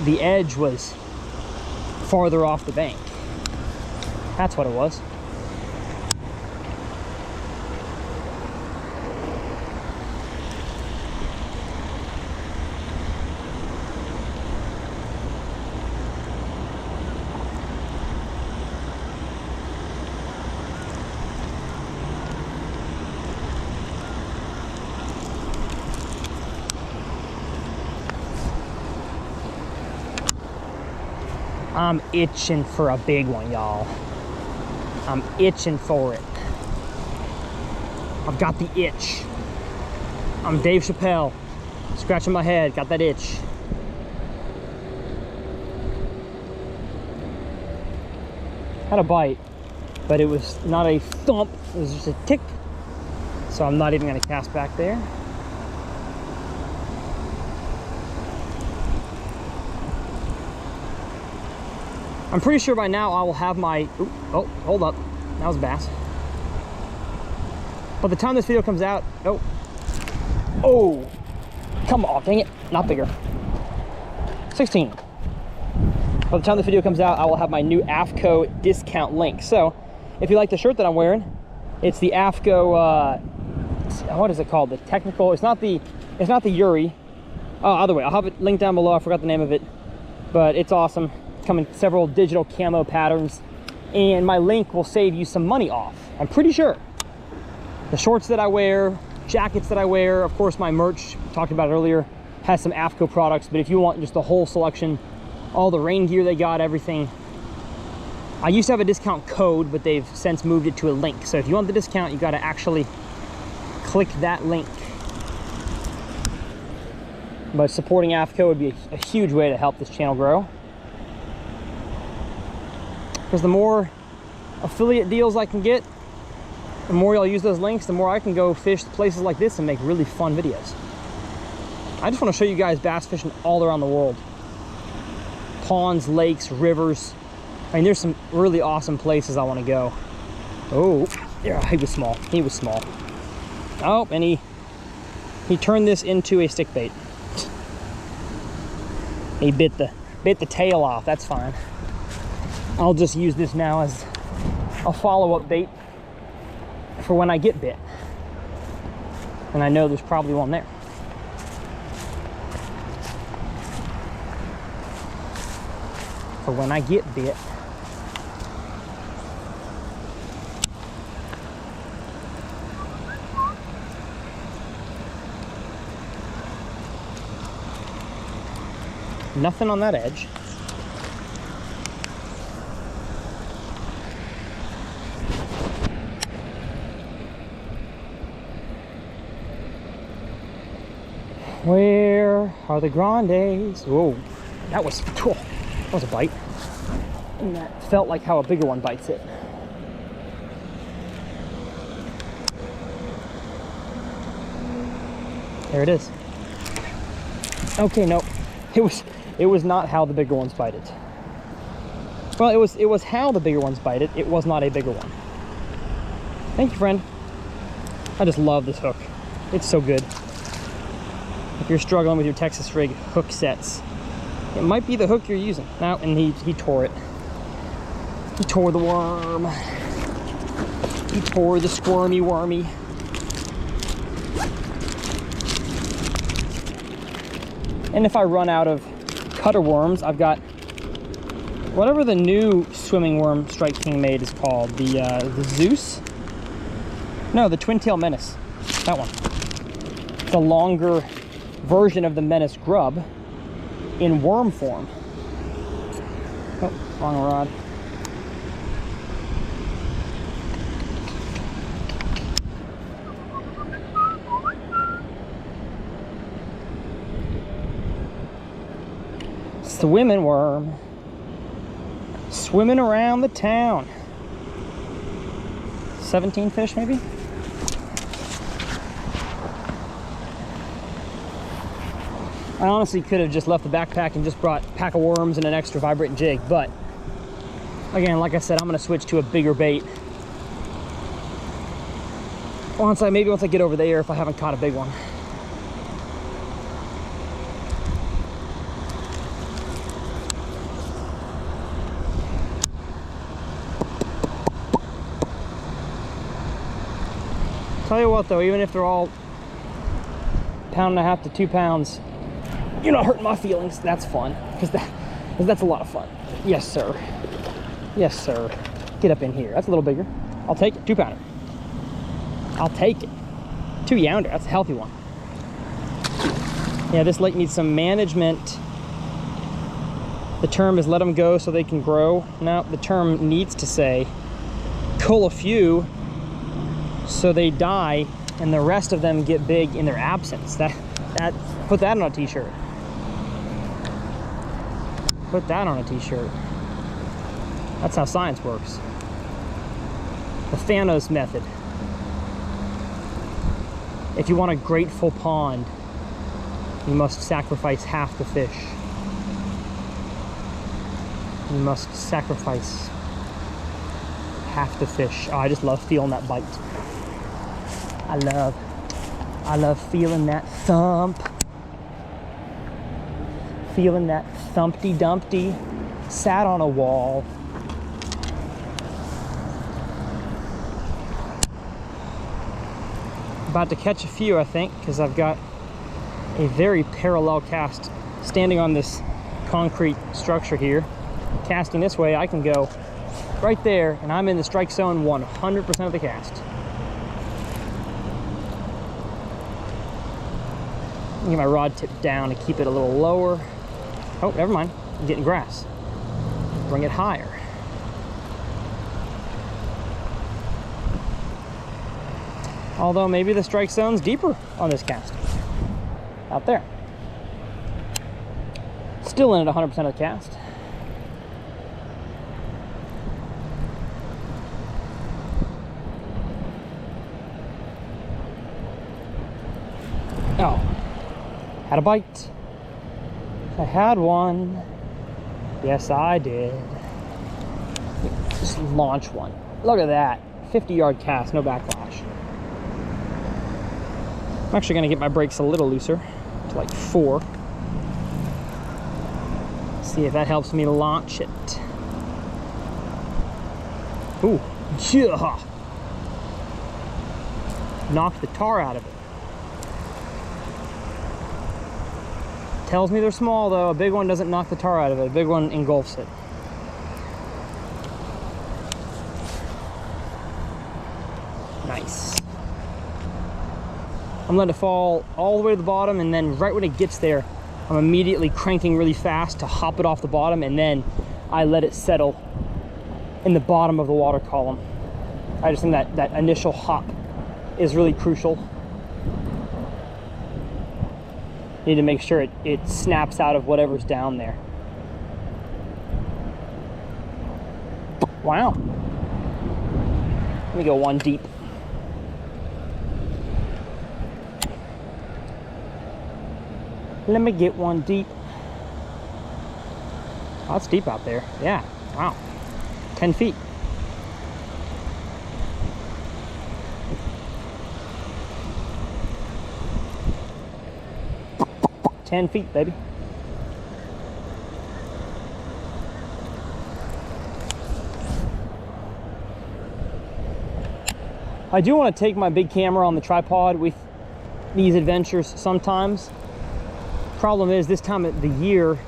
the edge was farther off the bank. That's what it was. I'm itching for a big one, y'all. I'm itching for it. I've got the itch. I'm Dave Chappelle, scratching my head, got that itch. Had a bite, but it was not a thump, it was just a tick. So I'm not even gonna cast back there. I'm pretty sure by now I will have my, oh, hold up, that was a bass. By the time this video comes out, oh, come on, dang it, not bigger. 16. By the time this video comes out, I will have my new AFCO discount link. So, if you like the shirt that I'm wearing, it's the AFCO, what is it called? The technical, it's not the Yuri. Oh, other way, I'll have it linked down below, I forgot the name of it. But it's awesome. Come in several digital camo patterns, and my link will save you some money off. I'm pretty sure. The shorts that I wear, jackets that I wear, of course my merch, talked about it earlier, has some AFCO products, but if you want just the whole selection, all the rain gear they got, everything. I used to have a discount code, but they've since moved it to a link. So if you want the discount, you gotta actually click that link. But supporting AFCO would be a huge way to help this channel grow. Because the more affiliate deals I can get, the more y'all use those links, the more I can go fish places like this and make really fun videos. I just want to show you guys bass fishing all around the world. Ponds, lakes, rivers. I mean, there's some really awesome places I want to go. Oh, yeah, he was small. He was small. Oh, and he turned this into a stick bait. He bit the tail off. That's fine. I'll just use this now as a follow-up bait for when I get bit. And I know there's probably one there. For when I get bit. Nothing on that edge. Where are the grandes? Whoa, that was a bite. And that felt like how a bigger one bites it. There it is. Okay, no, it was not how the bigger ones bite it. Well, it was how the bigger ones bite it. It was not a bigger one. Thank you, friend. I just love this hook. It's so good. If you're struggling with your Texas rig hook sets, it might be the hook you're using. Now, and he tore it. He tore the worm. He tore the squirmy wormy. And if I run out of cutter worms, I've got whatever the new swimming worm Strike King made is called. The Zeus? No, the Twin Tail Menace. That one. The longer version of the Menace grub in worm form. Oh, wrong rod. Swimming worm. Swimming around the town. 17 fish maybe? I honestly could have just left the backpack and just brought a pack of worms and an extra vibrating jig, but again, like I said, I'm gonna switch to a bigger bait once I get over there if I haven't caught a big one. Tell you what though, even if they're all 1.5 to 2 pounds, you're not hurting my feelings. That's fun, because that's a lot of fun. Yes, sir. Yes, sir. Get up in here. That's a little bigger. I'll take it. 2-pounder. I'll take it. 2 younder. That's a healthy one. Yeah, this lake needs some management. The term is let them go so they can grow. No, the term needs to say cull a few so they die and the rest of them get big in their absence. Put that on a t-shirt. Put that on a t-shirt. That's how science works. The Thanos method. If you want a grateful pond, you must sacrifice half the fish. You must sacrifice half the fish. Oh, I just love feeling that bite. I love feeling that thump. Feeling that thumpty dumpty. Sat on a wall. About to catch a few, I think, because I've got a very parallel cast standing on this concrete structure here. Casting this way, I can go right there, and I'm in the strike zone 100% of the cast. Get my rod tip down to keep it a little lower. Oh, never mind. I'm getting grass. Bring it higher. Although maybe the strike zone's deeper on this cast. Out there. Still in at 100% of the cast. Oh. Had a bite. I had one. Yes, I did. Just launch one. Look at that. 50-yard cast, no backlash. I'm actually going to get my brakes a little looser, to like 4. See if that helps me launch it. Ooh, yeah. Knocked the tar out of it. Tells me they're small though. A big one doesn't knock the tar out of it. A big one engulfs it. Nice. I'm letting it fall all the way to the bottom, and then right when it gets there, I'm immediately cranking really fast to hop it off the bottom, and then I let it settle in the bottom of the water column. I just think that initial hop is really crucial. Need to make sure it snaps out of whatever's down there. Wow. Let me go one deep. Let me get one deep. Oh, it's deep out there. Yeah, wow. 10 feet. "10 feet, baby." I do want to take my big camera on the tripod with these adventures sometimes. Problem is, this time of the year,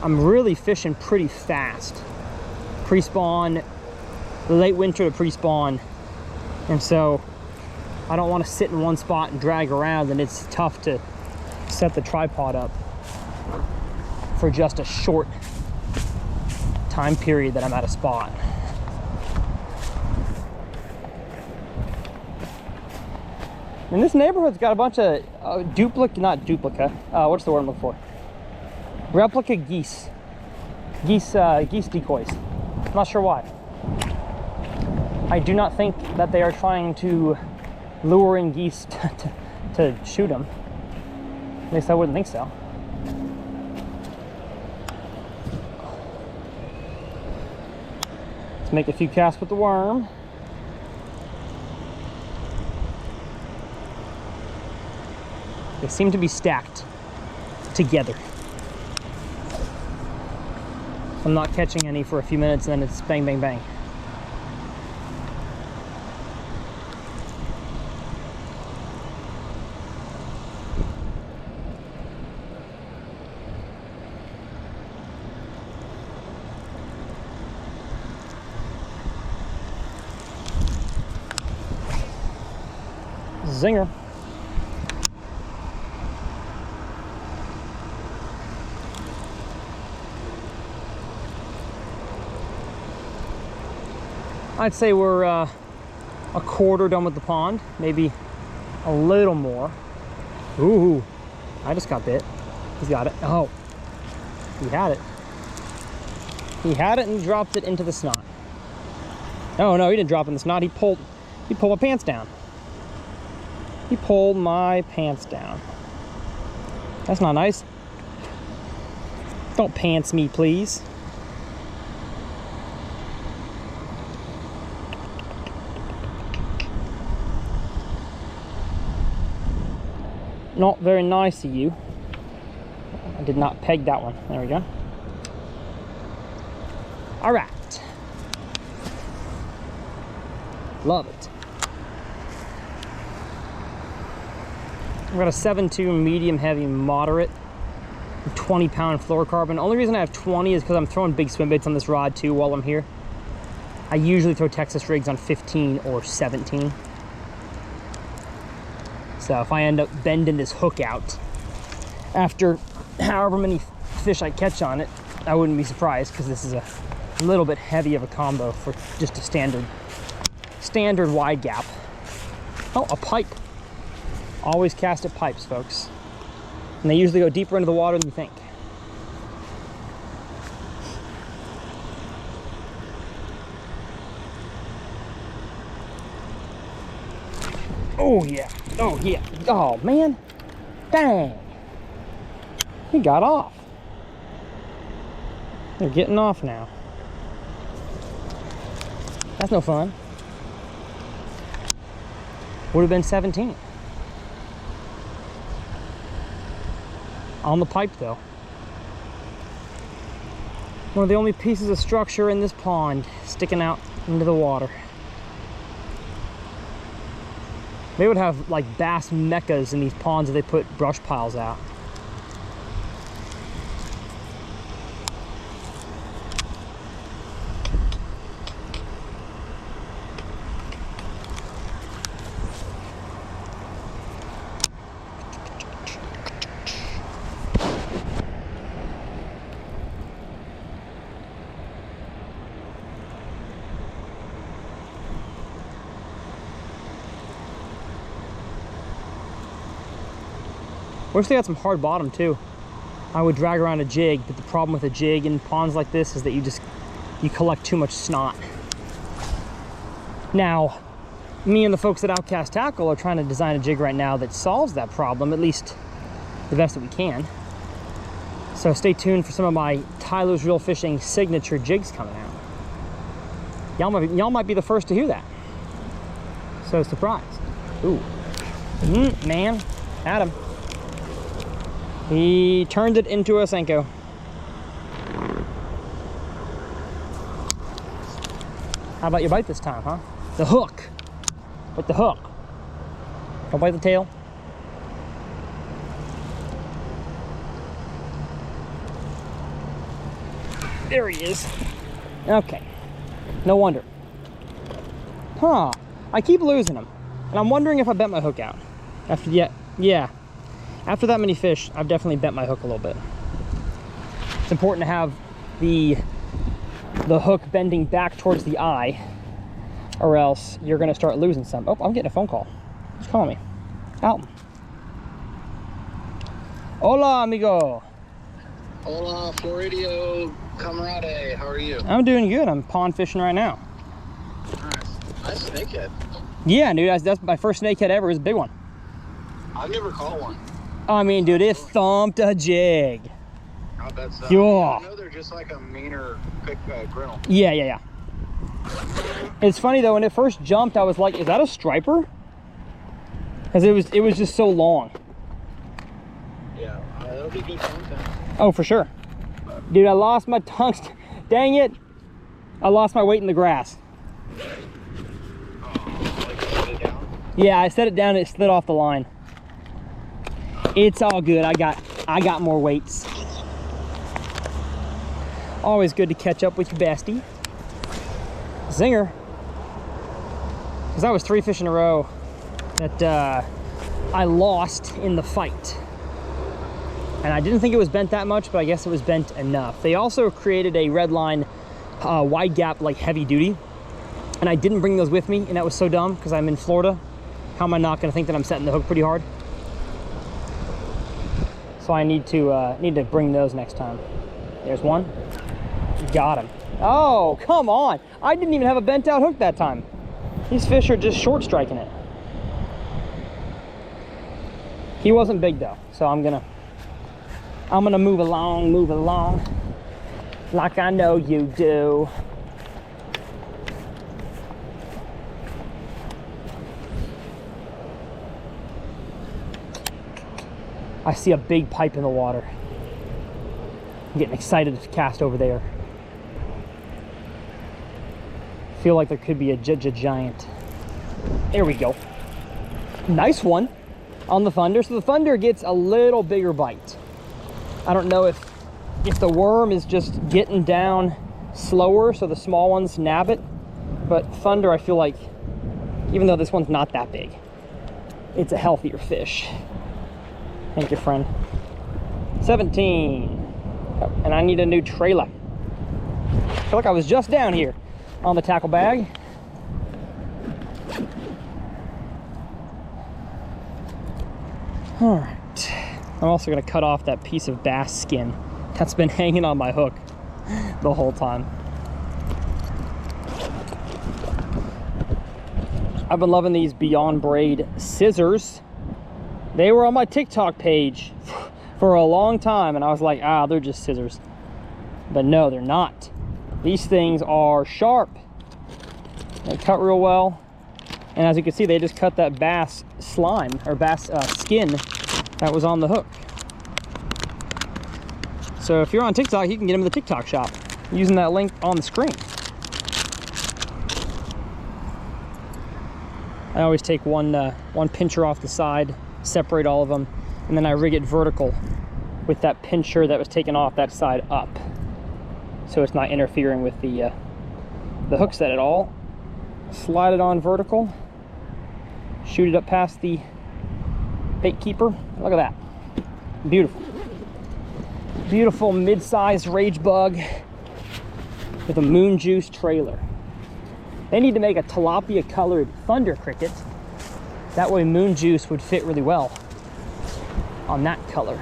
I'm really fishing pretty fast. Pre-spawn, late winter to pre-spawn. And so I don't want to sit in one spot and drag around, and it's tough to set the tripod up for just a short time period that I'm at a spot. And this neighborhood's got a bunch of what's the word I'm looking for? Replica geese. Geese decoys. I'm not sure why. I do not think that they are trying to lure in geese to shoot them. At least I wouldn't think so. Let's make a few casts with the worm. They seem to be stacked together. I'm not catching any for a few minutes, and then it's bang, bang, bang. Zinger. I'd say we're a quarter done with the pond, maybe a little more. Ooh, I just got bit. He's got it. Oh, he had it. He had it and dropped it into the snot. Oh no, he didn't drop it in the snot. He pulled my pants down. He pulled my pants down. That's not nice. Don't pants me, please. Not very nice of you. I did not peg that one. There we go. All right. Love it. I've got a 7.2 medium heavy moderate 20-pound fluorocarbon. Only reason I have 20 is because I'm throwing big swim baits on this rod too while I'm here. I usually throw Texas rigs on 15 or 17. So if I end up bending this hook out after however many fish I catch on it, I wouldn't be surprised, because this is a little bit heavy of a combo for just a standard wide gap. Oh, a pipe. Always cast at pipes, folks. And they usually go deeper into the water than you think. Oh yeah, oh yeah, oh man, dang. He got off. They're getting off now. That's no fun. Would have been 17. On the pipe though. One of the only pieces of structure in this pond sticking out into the water. They would have like bass meccas in these ponds if they put brush piles out. Wish they had some hard bottom too. I would drag around a jig, but the problem with a jig in ponds like this is that you collect too much snot. Now, me and the folks at Outcast Tackle are trying to design a jig right now that solves that problem, at least the best that we can. So stay tuned for some of my Tyler's Reel Fishing signature jigs coming out. Y'all might be the first to hear that. So surprise. Ooh, man, had him. He turned it into a Senko. How about you bite this time, huh? The hook. With the hook. Don't bite the tail. There he is. Okay. No wonder. Huh. I keep losing him. And I'm wondering if I bent my hook out. Yeah. After that many fish, I've definitely bent my hook a little bit. It's important to have the hook bending back towards the eye, or else you're gonna start losing some. Oh, I'm getting a phone call. Who's calling me? Alton. Hola, amigo. Hola, Floridio, camarade. How are you? I'm doing good. I'm pond fishing right now. Nice snakehead. Yeah, dude, that's my first snakehead ever. It's a big one. I've never caught one. I mean, dude, it thumped a jig. I bet so. Yeah. I know they're just like a meaner griddle. Yeah. It's funny though, when it first jumped, I was like, is that a striper? Because it was just so long. Yeah, that'll be good content. Oh, for sure. Dude, I lost my tungsten. Dang it. I lost my weight in the grass. Oh, like set it down? Yeah, I set it down and it slid off the line. It's all good. I got more weights. Always good to catch up with your bestie. Zinger. Because that was 3 fish in a row that I lost in the fight. And I didn't think it was bent that much, but I guess it was bent enough. They also created a red line wide gap, like heavy duty. And I didn't bring those with me, and that was so dumb because I'm in Florida. How am I not gonna think that I'm setting the hook pretty hard? So I need to bring those next time. There's one. Got him. Oh, come on. I didn't even have a bent out hook that time. These fish are just short striking it. He wasn't big though, so I'm gonna move along like I know you do. I see a big pipe in the water. I'm getting excited to cast over there. Feel like there could be a giant. There we go. Nice one on the Thunder. So the Thunder gets a little bigger bite. I don't know if the worm is just getting down slower so the small ones nab it, but Thunder, I feel like, even though this one's not that big, it's a healthier fish. Thank you, friend. 17. Oh, and I need a new trailer. I feel like I was just down here on the tackle bag. All right. I'm also gonna cut off that piece of bass skin that's been hanging on my hook the whole time. I've been loving these Beyond Braid scissors. They were on my TikTok page for a long time, and I was like, they're just scissors. But no, they're not. These things are sharp. They cut real well. And as you can see, they just cut that bass slime, or bass skin that was on the hook. So if you're on TikTok, you can get them in the TikTok shop using that link on the screen. I always take one pincher off the side, separate all of them, and then I rig it vertical with that pincher that was taken off that side up, so it's not interfering with the hook set at all. Slide it on vertical, shoot it up past the bait keeper. Look at that. Beautiful. Beautiful mid-sized rage bug with a moon juice trailer. They need to make a tilapia colored Thunder cricket. That way moon juice would fit really well on that color.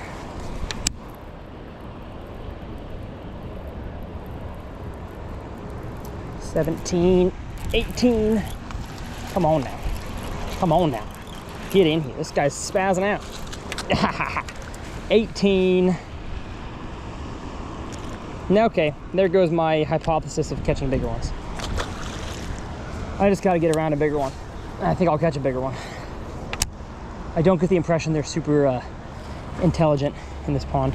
$17, $18. Come on now. Come on now. Get in here. This guy's spazzing out. $18. Okay, there goes my hypothesis of catching bigger ones. I just got to get around a bigger one. I think I'll catch a bigger one. I don't get the impression they're super intelligent in this pond.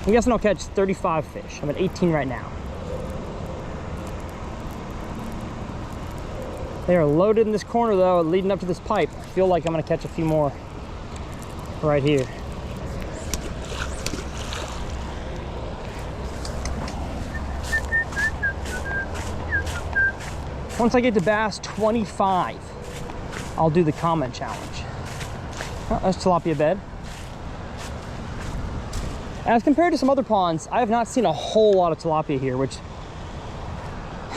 I'm guessing I'll catch 35 fish. I'm at 18 right now. They are loaded in this corner though, leading up to this pipe. I feel like I'm gonna catch a few more right here. Once I get to bass 25, I'll do the comment challenge. Oh, that's tilapia bed. As compared to some other ponds, I have not seen a whole lot of tilapia here, which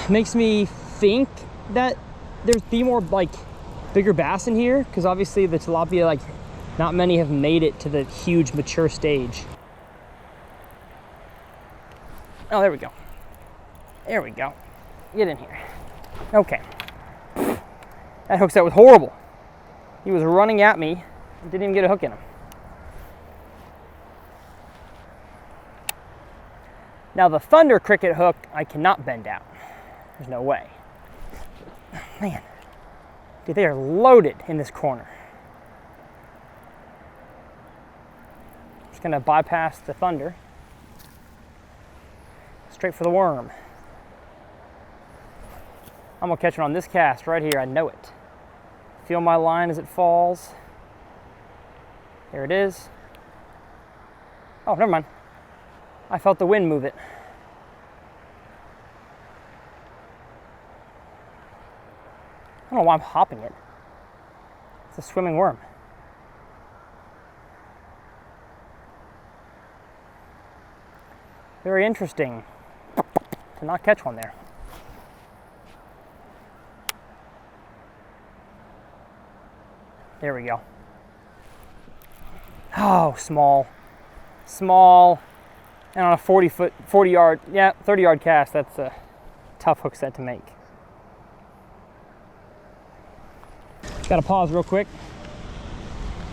makes me think that there's be more like bigger bass in here, because obviously the tilapia, like, not many have made it to the huge mature stage. Oh, there we go. There we go. Get in here. Okay. That hook set was horrible. He was running at me. Didn't even get a hook in him. Now the Thunder cricket hook, I cannot bend out. There's no way. Man, dude, they are loaded in this corner. Just gonna bypass the Thunder. Straight for the worm. I'm gonna catch it on this cast right here, I know it. Feel my line as it falls. There it is. Oh, never mind. I felt the wind move it. I don't know why I'm hopping it. It's a swimming worm. Very interesting. to not catch one there. There we go. Oh, small. Small. And on a 30 yard cast, that's a tough hook set to make. Gotta pause real quick.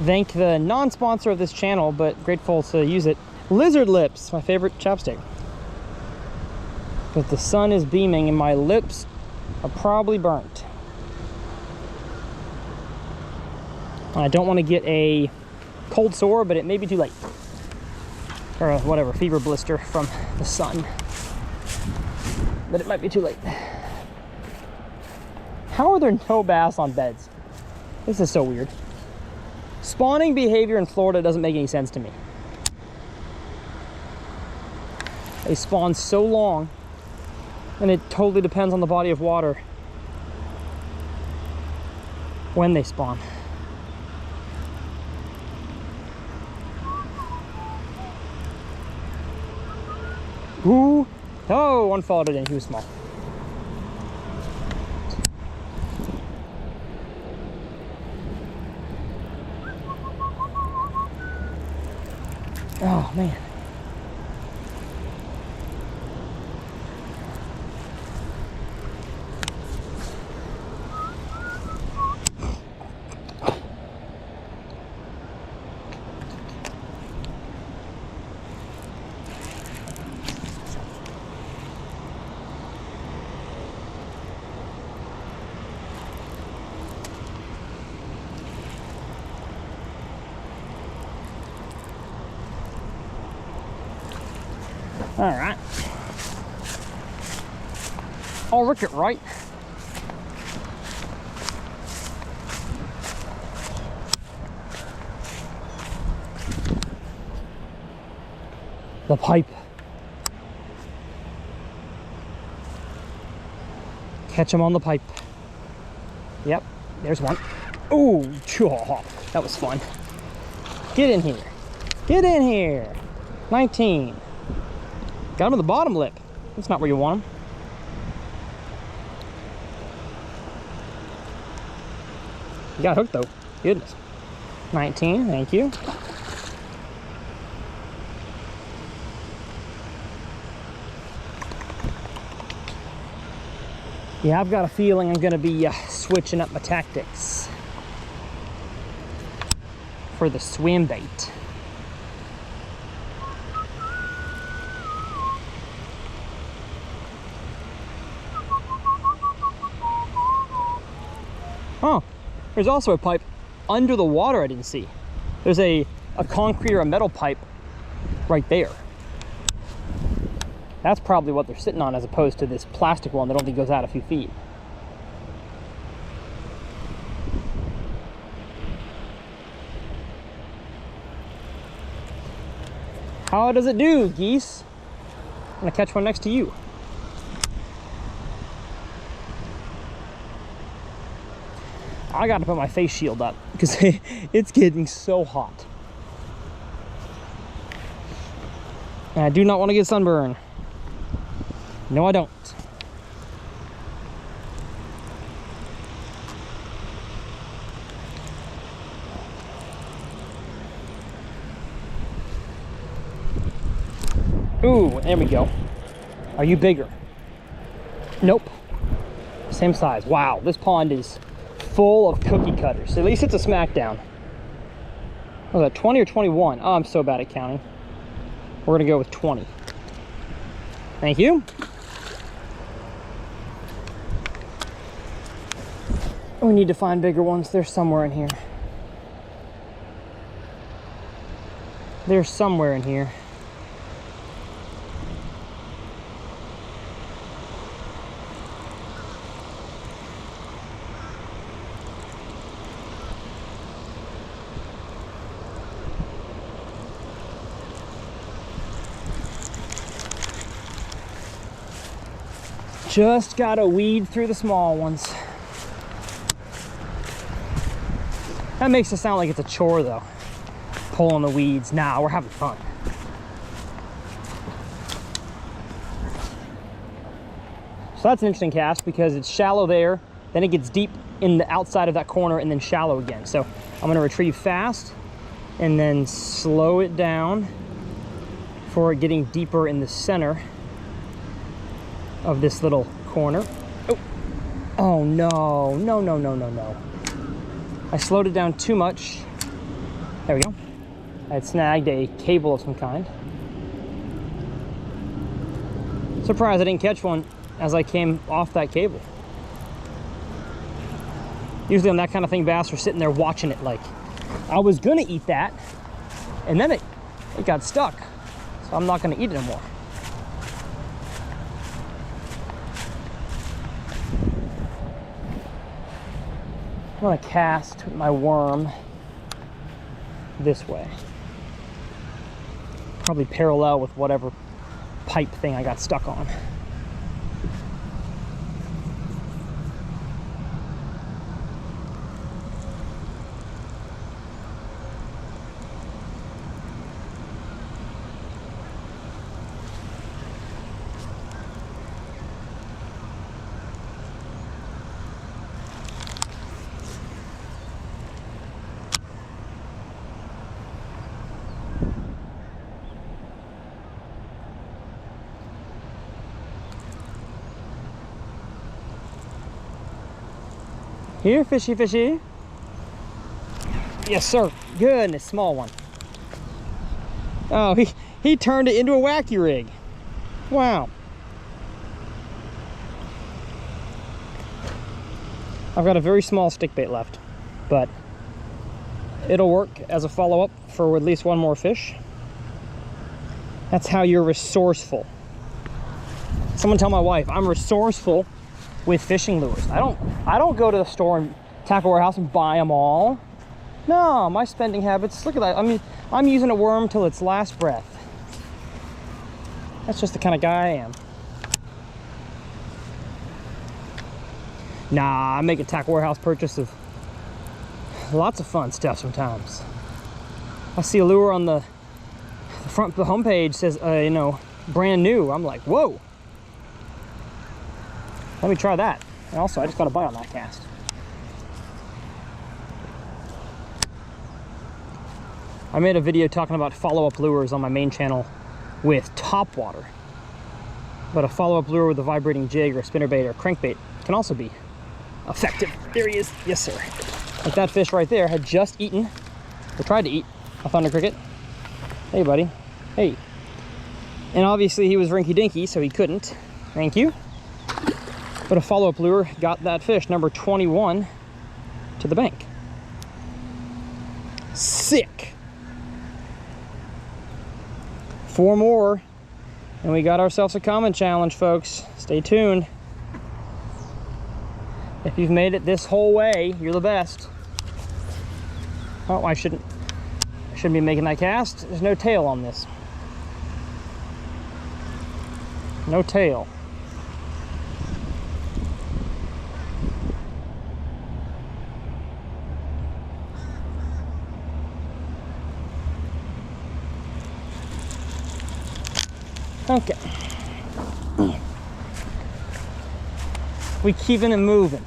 Thank the non-sponsor of this channel, but grateful to use it. Lizard Lips, my favorite chapstick. But the sun is beaming and my lips are probably burnt. I don't want to get a cold sore, but it may be too late. Or whatever, fever blister from the sun. But it might be too late. How are there no bass on beds? This is so weird. Spawning behavior in Florida doesn't make any sense to me. They spawn so long, and it totally depends on the body of water when they spawn. Ooh, oh, one followed it in, he was small. Oh, man. All right. I'll rick it right. The pipe. Catch him on the pipe. Yep, there's one. Ooh, that was fun. Get in here. Get in here. 19. Got him in the bottom lip. That's not where you want him. You got hooked though. Goodness. 19, thank you. Yeah, I've got a feeling I'm gonna be switching up my tactics for the Swimbait. Oh, there's also a pipe under the water I didn't see. There's a concrete or a metal pipe right there. That's probably what they're sitting on as opposed to this plastic one that only goes out a few feet. How does it do, geese? I'm gonna catch one next to you. I got to put my face shield up because it's getting so hot. And I do not want to get sunburn. No, I don't. Ooh, there we go. Are you bigger? Nope. Same size. Wow, this pond is full of cookie cutters. At least it's a smackdown. Was that 20 or 21? Oh, I'm so bad at counting. We're gonna go with 20. Thank you. We need to find bigger ones. They're somewhere in here. They're somewhere in here. Just gotta weed through the small ones. That makes it sound like it's a chore though. Pulling the weeds. Nah, we're having fun. So that's an interesting cast because it's shallow there, then it gets deep in the outside of that corner and then shallow again. So I'm gonna retrieve fast and then slow it down for it getting deeper in the center of this little corner. Oh, oh no, no, no, no, no, no. I slowed it down too much. There we go. I had snagged a cable of some kind. Surprised I didn't catch one as I came off that cable. Usually on that kind of thing, bass are sitting there watching it like, I was gonna eat that, and then it got stuck. So I'm not gonna eat it anymore. I'm gonna cast my worm this way. Probably parallel with whatever pipe thing I got stuck on. Here, fishy, fishy. Yes, sir. Goodness, small one. Oh, he turned it into a wacky rig. Wow. I've got a very small stick bait left, but it'll work as a follow-up for at least one more fish. That's how you're resourceful. Someone tell my wife, I'm resourceful with fishing lures. I don't go to the store and tackle warehouse and buy them all. No, my spending habits, look at that. I mean, I'm using a worm till its last breath. That's just the kind of guy I am. Nah, I make a tackle warehouse purchase of lots of fun stuff sometimes. I see a lure on the front, the homepage says, you know, brand new. I'm like, whoa. Let me try that. And also, I just got a bite on that cast. I made a video talking about follow-up lures on my main channel with top water. But a follow-up lure with a vibrating jig or spinnerbait or crankbait can also be effective. There he is. Yes, sir. Like that fish right there had just eaten, or tried to eat, a thunder cricket. Hey, buddy. Hey. And obviously he was rinky-dinky, so he couldn't. Thank you. But a follow-up lure got that fish, number 21, to the bank. Sick. 4 more, and we got ourselves a comment challenge, folks. Stay tuned. If you've made it this whole way, you're the best. Oh, I shouldn't be making that cast. There's no tail on this. No tail. Okay. We keeping it moving.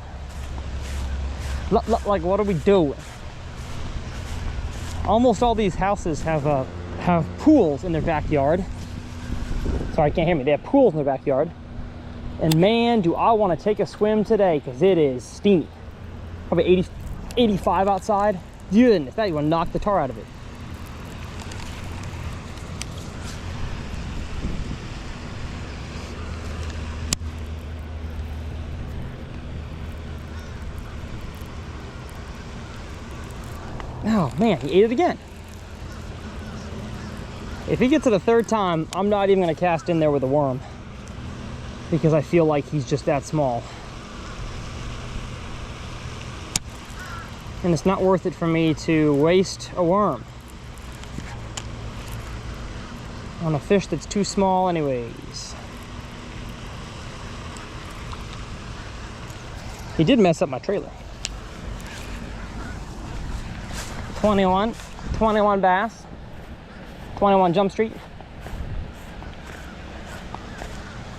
Like, what are we doing? Almost all these houses have pools in their backyard. Sorry, can't hear me. They have pools in their backyard. And man, do I want to take a swim today, because it is steamy. Probably 80, 85 outside. Goodness, that you want to knock the tar out of it. Oh man, he ate it again. If he gets it a third time, I'm not even gonna cast in there with a worm, because I feel like he's just that small. And it's not worth it for me to waste a worm on a fish that's too small anyways. He did mess up my trailer. 21 bass, 21 Jump Street.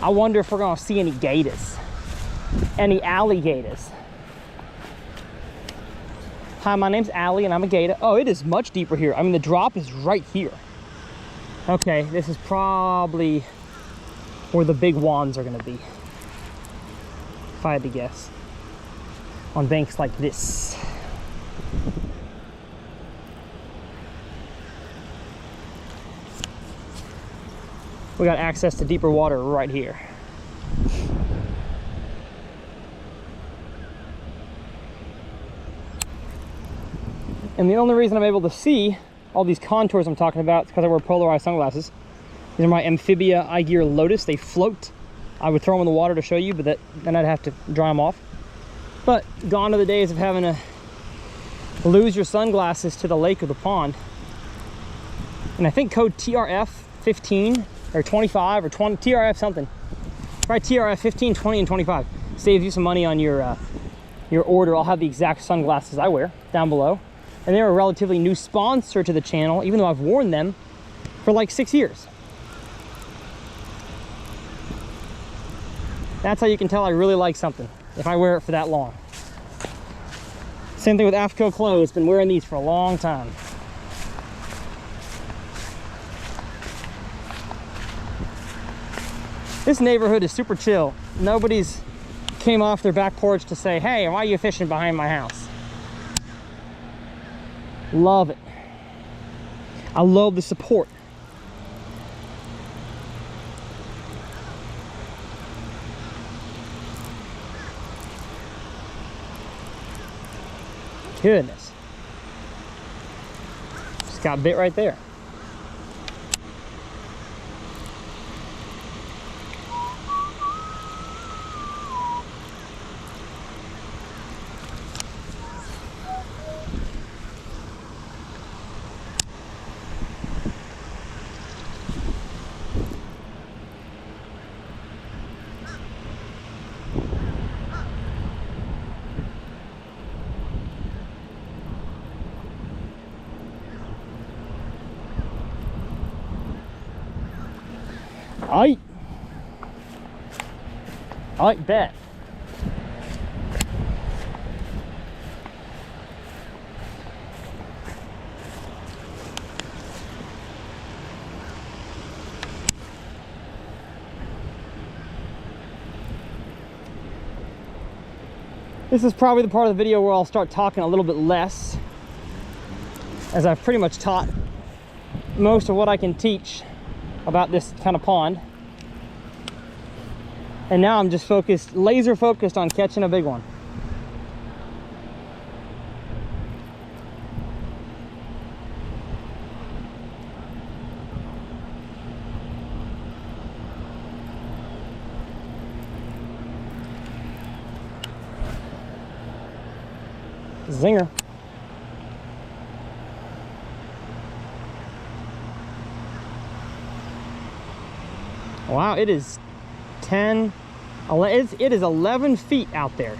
I wonder if we're gonna see any gators. any alligators. Hi, my name's Allie and I'm a gator. Oh, it is much deeper here. I mean, the drop is right here. Okay, this is probably where the big wands are gonna be, if I had to guess, on banks like this. We got access to deeper water right here. And the only reason I'm able to see all these contours I'm talking about is because I wear polarized sunglasses. These are my Amphibia Eye Gear Lotus. They float. I would throw them in the water to show you, but then I'd have to dry them off. But gone are the days of having to lose your sunglasses to the lake or the pond. And I think code TRF 15 or 25 or 20, TRF something. Right, TRF 15, 20, and 25 saves you some money on your order. I'll have the exact sunglasses I wear down below. And they're a relatively new sponsor to the channel, even though I've worn them for like 6 years. That's how you can tell I really like something, if I wear it for that long. Same thing with AFCO clothes. Been wearing these for a long time. This neighborhood is super chill. Nobody's came off their back porch to say, hey, why are you fishing behind my house? Love it. I love the support. Goodness. Just got bit right there. I bet. This is probably the part of the video where I'll start talking a little bit less, as I've pretty much taught most of what I can teach about this kind of pond. And now I'm just focused, laser focused on catching a big one. Zinger. Wow, it is 10, it is 11 feet out there.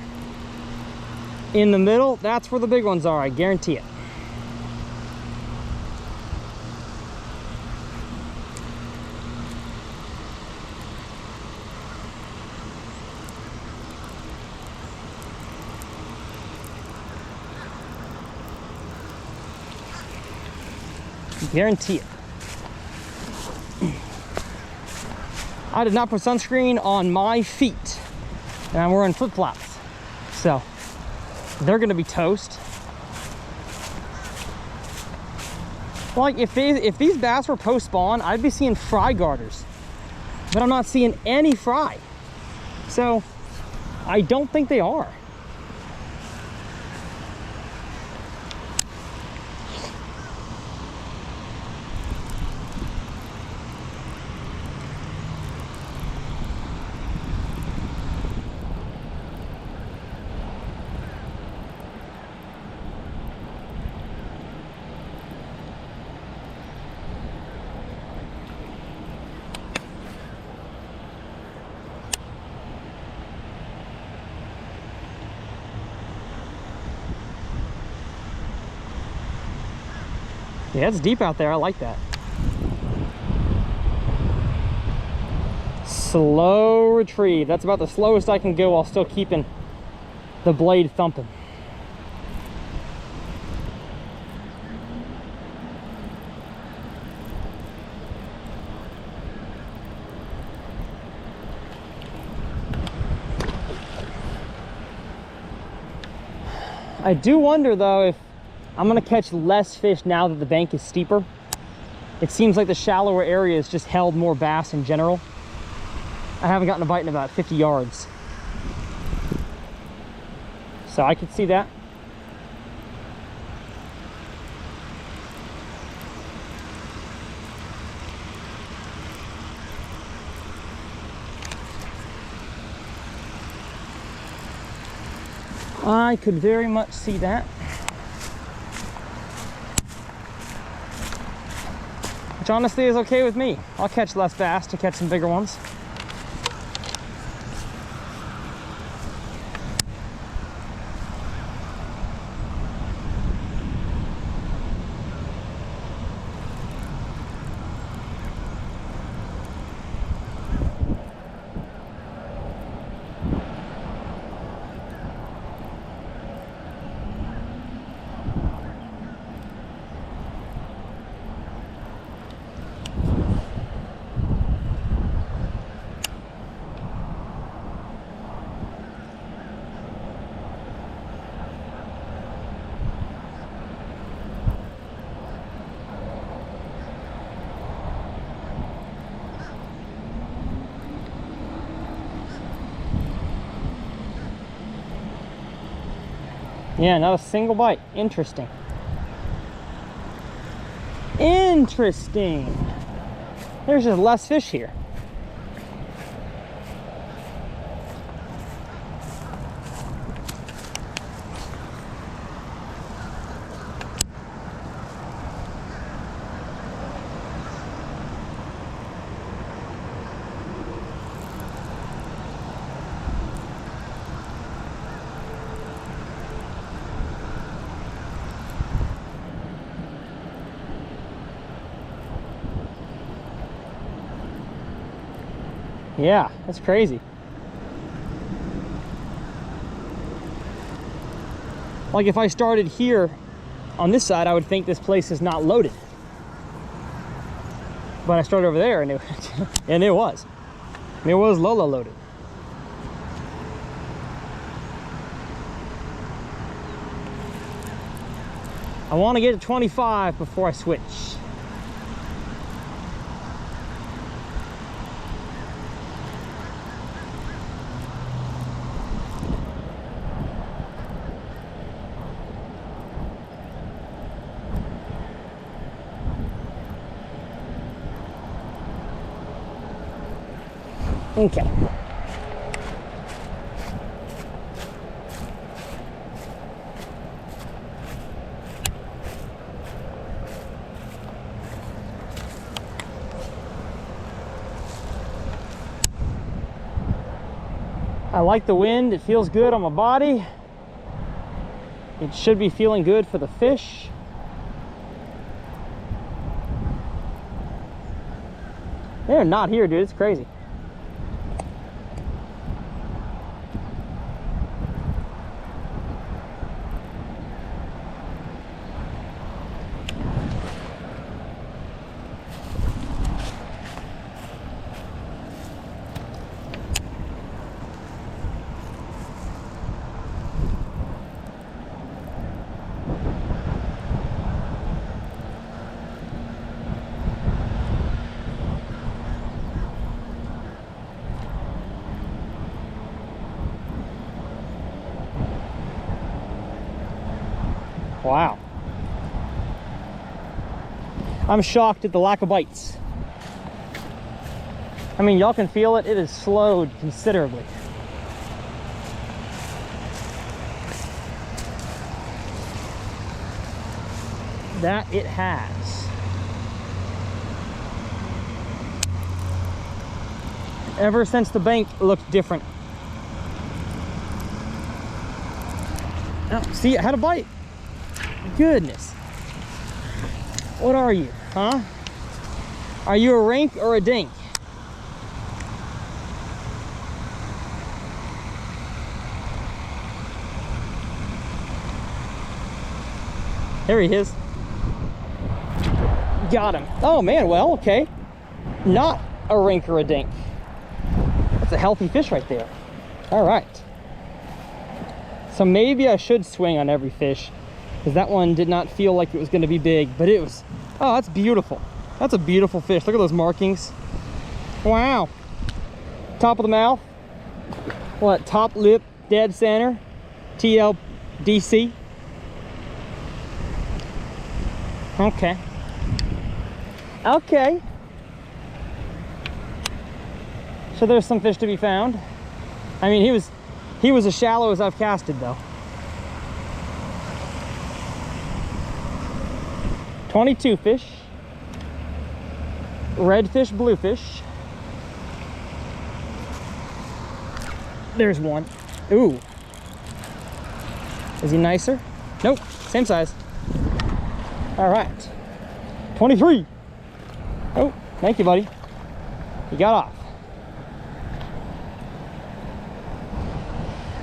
In the middle, that's where the big ones are, I guarantee it. Guarantee it. I did not put sunscreen on my feet, and I'm wearing flip-flops, so they're gonna be toast. Like if these bass were post-spawn, I'd be seeing fry garters, but I'm not seeing any fry, so I don't think they are. Yeah, it's deep out there. I like that. Slow retrieve. That's about the slowest I can go while still keeping the blade thumping. I do wonder though if I'm gonna catch less fish now that the bank is steeper. It seems like the shallower areas just held more bass in general. I haven't gotten a bite in about 50 yards. So I could see that. I could very much see that. Which honestly is okay with me. I'll catch less bass to catch some bigger ones. Yeah, not a single bite. Interesting. Interesting. There's just less fish here. Yeah, that's crazy. Like if I started here on this side, I would think this place is not loaded. But I started over there and it was. It was Lola loaded. I want to get to 25 before I switch. Okay. I like the wind. It feels good on my body. It should be feeling good for the fish. They're not here, dude. It's crazy. Wow. I'm shocked at the lack of bites. I mean, y'all can feel it. It has slowed considerably. That it has. Ever since the bank looked different. Oh, see, it had a bite. Goodness. What are you, huh? Are you a rink or a dink? There he is. Got him. Oh man, well, okay. Not a rink or a dink. That's a healthy fish right there. All right. So maybe I should swing on every fish, because that one did not feel like it was going to be big, but it was. Oh, that's beautiful. That's a beautiful fish. Look at those markings. Wow. Top of the mouth. What? Top lip, dead center. TLDC. Okay. Okay. So there's some fish to be found. I mean, he was as shallow as I've casted though. 22 fish. Redfish, bluefish. There's one. Ooh. Is he nicer? Nope, same size. All right. 23. Oh, thank you, buddy. You got off.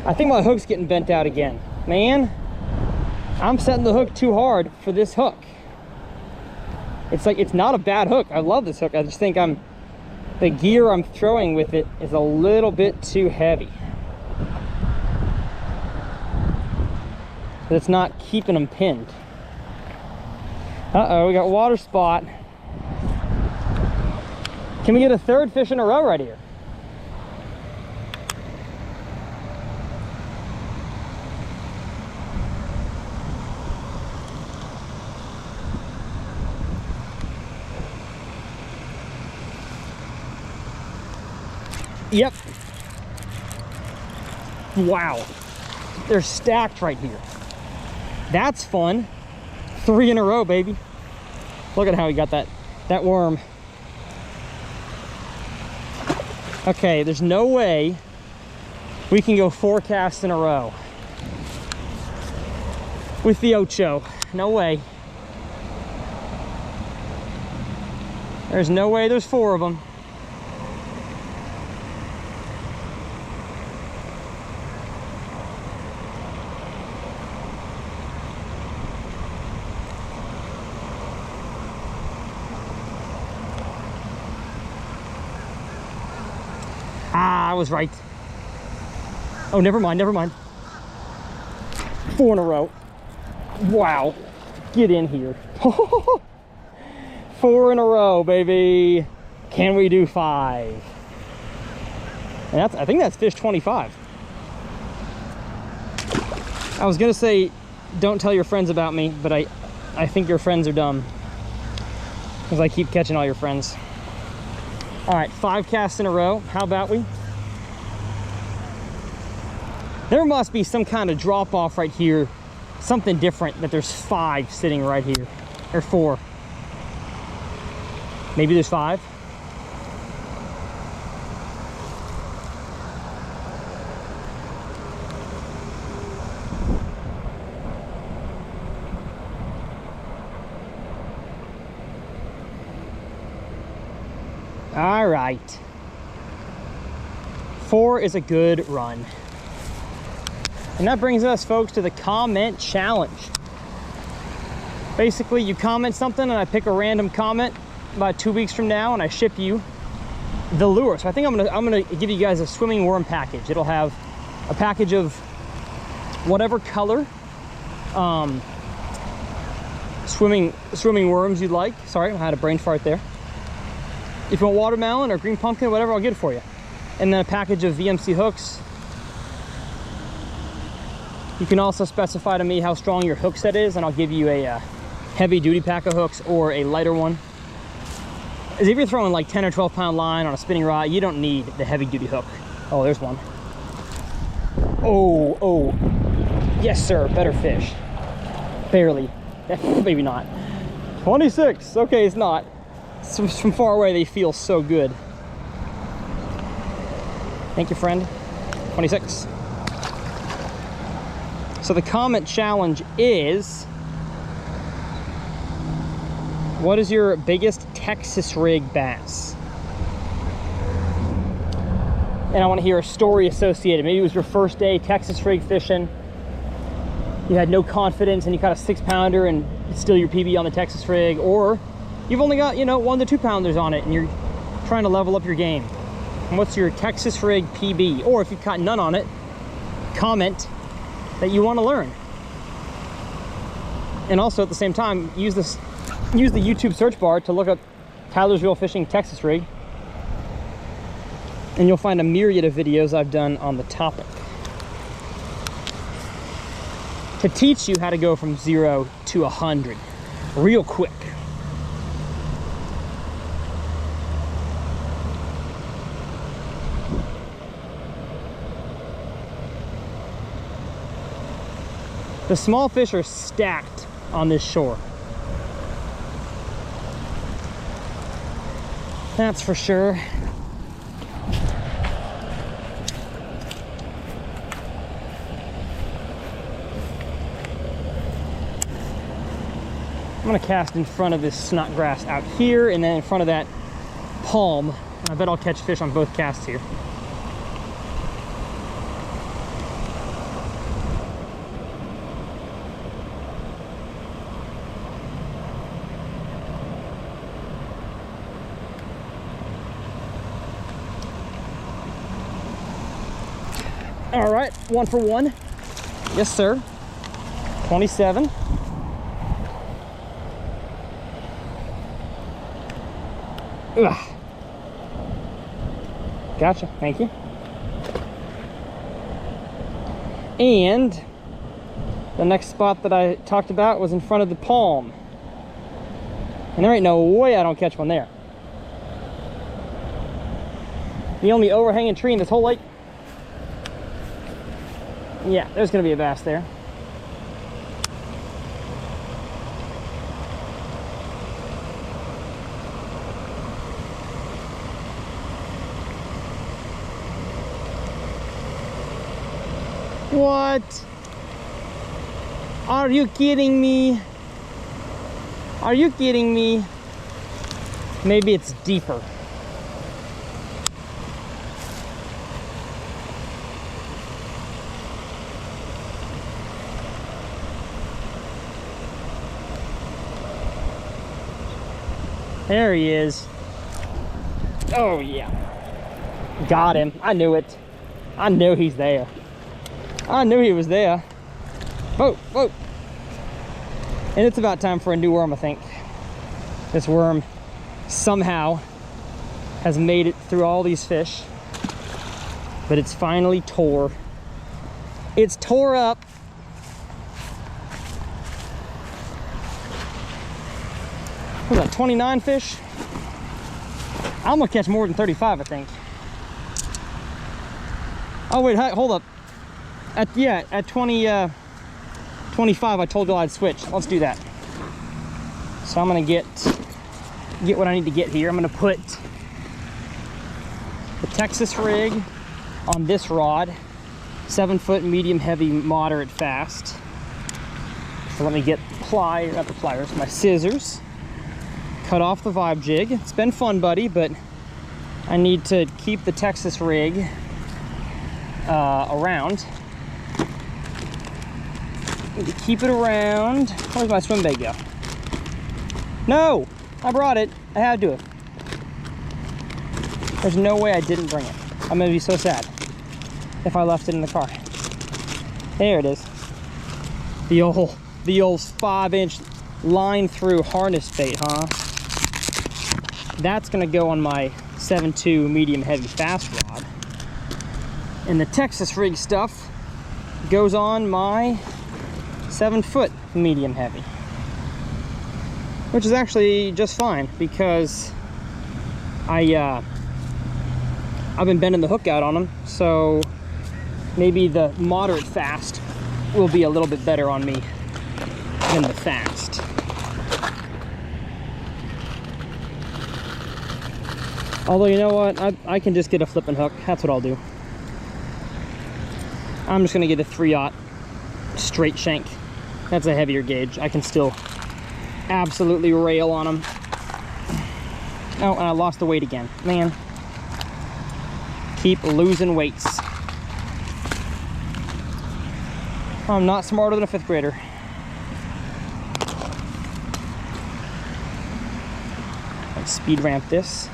I think my hook's getting bent out again. Man, I'm setting the hook too hard for this hook. It's like, it's not a bad hook. I love this hook. I just think the gear I'm throwing with it is a little bit too heavy. It's not keeping them pinned. Uh-oh, we got water spot. Can we get a third fish in a row right here? Yep. Wow. They're stacked right here. That's fun. 3 in a row, baby. Look at how he got that worm. Okay, there's no way we can go 4 casts in a row with the Ocho. No way. There's no way there's 4 of them. Ah, I was right. Oh, never mind, never mind. 4 in a row. Wow. Get in here. 4 in a row, baby. Can we do 5? And I think that's fish 25. I was gonna say, don't tell your friends about me, but I think your friends are dumb, because I keep catching all your friends. All right, 5 casts in a row. How about we? There must be some kind of drop off right here. Something different that there's 5 sitting right here. Or 4. Maybe there's 5. All right. 4 is a good run. And that brings us, folks, to the comment challenge. Basically, you comment something and I pick a random comment about 2 weeks from now and I ship you the lure. So I think I'm gonna give you guys a swimming worm package. It'll have a package of whatever color swimming worms you'd like. Sorry, I had a brain fart there. If you want watermelon or green pumpkin, whatever, I'll get it for you. And then a package of VMC hooks. You can also specify to me how strong your hook set is, and I'll give you a heavy duty pack of hooks or a lighter one. As if you're throwing like 10 or 12 pound line on a spinning rod, you don't need the heavy duty hook. Oh, there's one. Oh, yes sir, better fish. Barely, maybe not. 26, okay, it's not. From far away, they feel so good. Thank you, friend. 26. So the comment challenge is, what is your biggest Texas rig bass? And I want to hear a story associated. Maybe it was your first day Texas rig fishing. you had no confidence and you caught a 6-pounder and still your PB on the Texas rig, or you've only got, you know, 1 to 2 pounders on it and you're trying to level up your game. And what's your Texas rig PB? Or if you've caught none on it, comment that you want to learn. And also at the same time, use the YouTube search bar to look up Tyler's Reel Fishing Texas rig, and you'll find a myriad of videos I've done on the topic to teach you how to go from 0 to 100 real quick. The small fish are stacked on this shore. That's for sure. I'm gonna cast in front of this snot grass out here and then in front of that palm. I bet I'll catch fish on both casts here. All right, 1 for 1. Yes, sir. 27. Ugh. Gotcha, thank you. And the next spot that I talked about was in front of the palm. And there ain't no way I don't catch one there. The only overhanging tree in this whole lake. Yeah, there's gonna be a bass there. What? Are you kidding me? Are you kidding me? Maybe it's deeper. There he is. Oh yeah. Got him. I knew it. I knew he's there. I knew he was there. Whoa, whoa. And it's about time for a new worm, I think. This worm somehow has made it through all these fish, but it's finally tore. It's tore up. What was that, 29 fish? I'm gonna catch more than 35, I think. Oh wait, hold up. At 25, I told you I'd switch. Let's do that. So I'm gonna get what I need to get here. I'm gonna put the Texas rig on this rod, 7-foot, medium, heavy, moderate, fast. So let me get my scissors. Cut off the vibe jig. It's been fun, buddy, but I need to keep the Texas rig around. Need to keep it around. Where's my swim bait go? No! I brought it. I had to. There's no way I didn't bring it. I'm gonna be so sad if I left it in the car. There it is. The old 5-inch line through harness bait, huh? That's gonna go on my 7.2 medium heavy fast rod. And the Texas rig stuff goes on my 7-foot medium heavy, which is actually just fine because I've been bending the hook out on them, so maybe the moderate fast will be a little bit better on me than the fast. Although, you know what? I can just get a flipping hook. That's what I'll do. I'm just going to get a 3/0 straight shank. That's a heavier gauge. I can still absolutely rail on them. Oh, and I lost the weight again. Man. Keep losing weights. I'm not smarter than a 5th grader. Let's speed ramp this.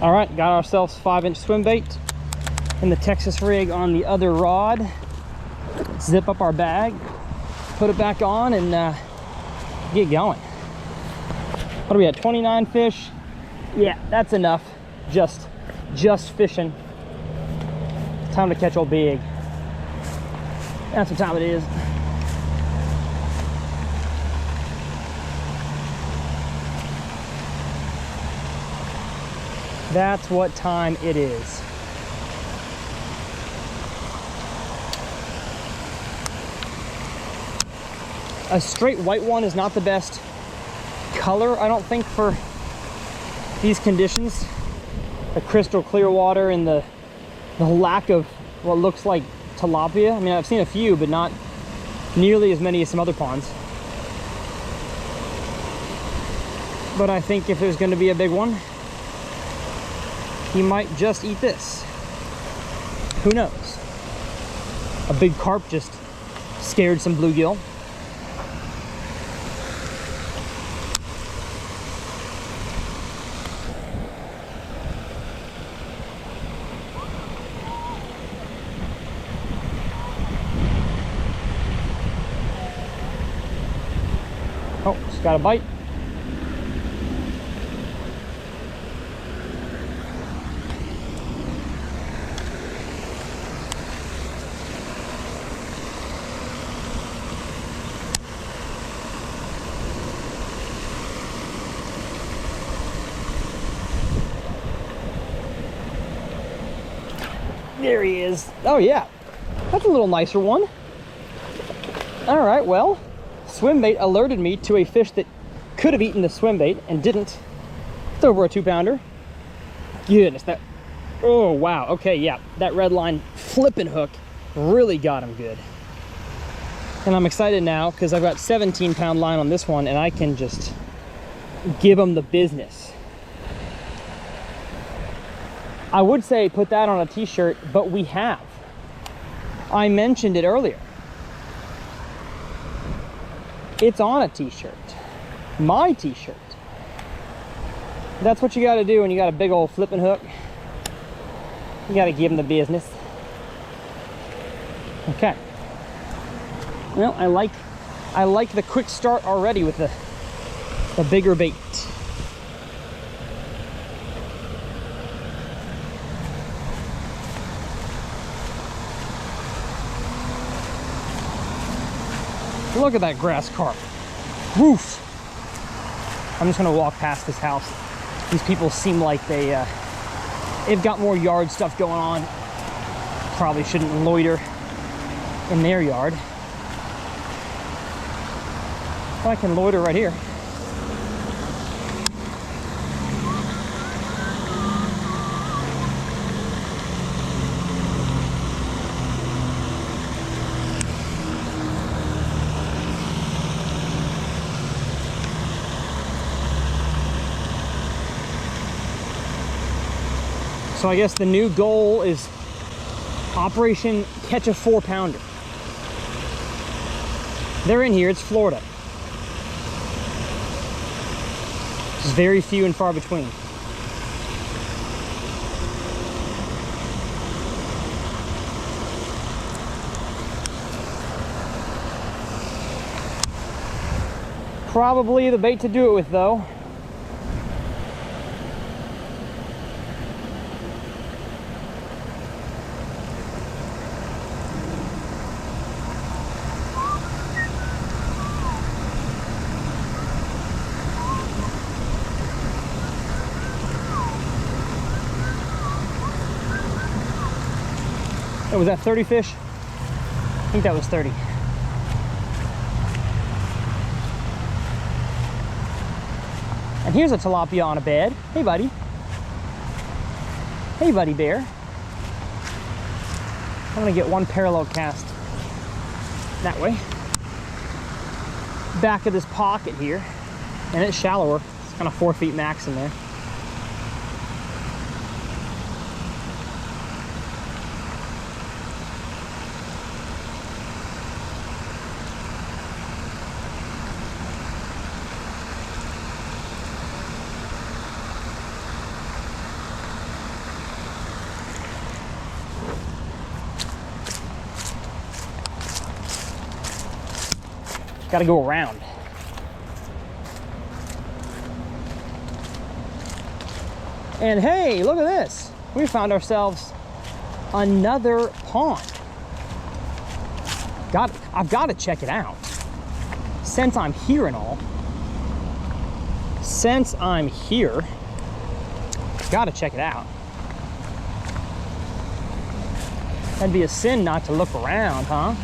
All right, got ourselves 5-inch swim bait and the Texas rig on the other rod. Zip up our bag, put it back on, and get going. What are we at, 29 fish? Yeah, that's enough. Just fishing. Time to catch old big. That's what time it is. That's what time it is. A straight white one is not the best color, I don't think, for these conditions. The crystal clear water and the lack of what looks like tilapia. I mean, I've seen a few, but not nearly as many as some other ponds. But I think if there's going to be a big one, he might just eat this. Who knows? A big carp just scared some bluegill. Oh, just got a bite. There he is. Oh yeah, that's a little nicer one. All right, well, Swimbait alerted me to a fish that could have eaten the Swimbait and didn't. It's over a 2-pounder. Goodness, that, oh wow, okay, yeah, that red line flipping hook really got him good. And I'm excited now because I've got 17-pound line on this one and I can just give him the business. I would say put that on a t-shirt, but we have. I mentioned it earlier. It's on a t-shirt. My t-shirt. That's what you got to do when you got a big old flipping hook. You got to give him the business. Okay. Well, I like the quick start already with the bigger bait. Look at that grass carp. Woof. I'm just gonna walk past this house. These people seem like they've got more yard stuff going on. Probably shouldn't loiter in their yard. Well, I can loiter right here. So I guess the new goal is Operation Catch a 4-pounder. They're in here, it's Florida. It's very few and far between. Probably the bait to do it with though. Oh, was that 30 fish? I think that was 30. I here's a tilapia on a bed. Hey, buddy. Hey, buddy bear. I'm gonna get one parallel cast that way. Back of this pocket here, and it's shallower. It's kind of 4 feet max in there. Got to go around. And hey, look at this. We found ourselves another pond. I've got to check it out. Since I'm here and all. Since I'm here, got to check it out. That'd be a sin not to look around, huh?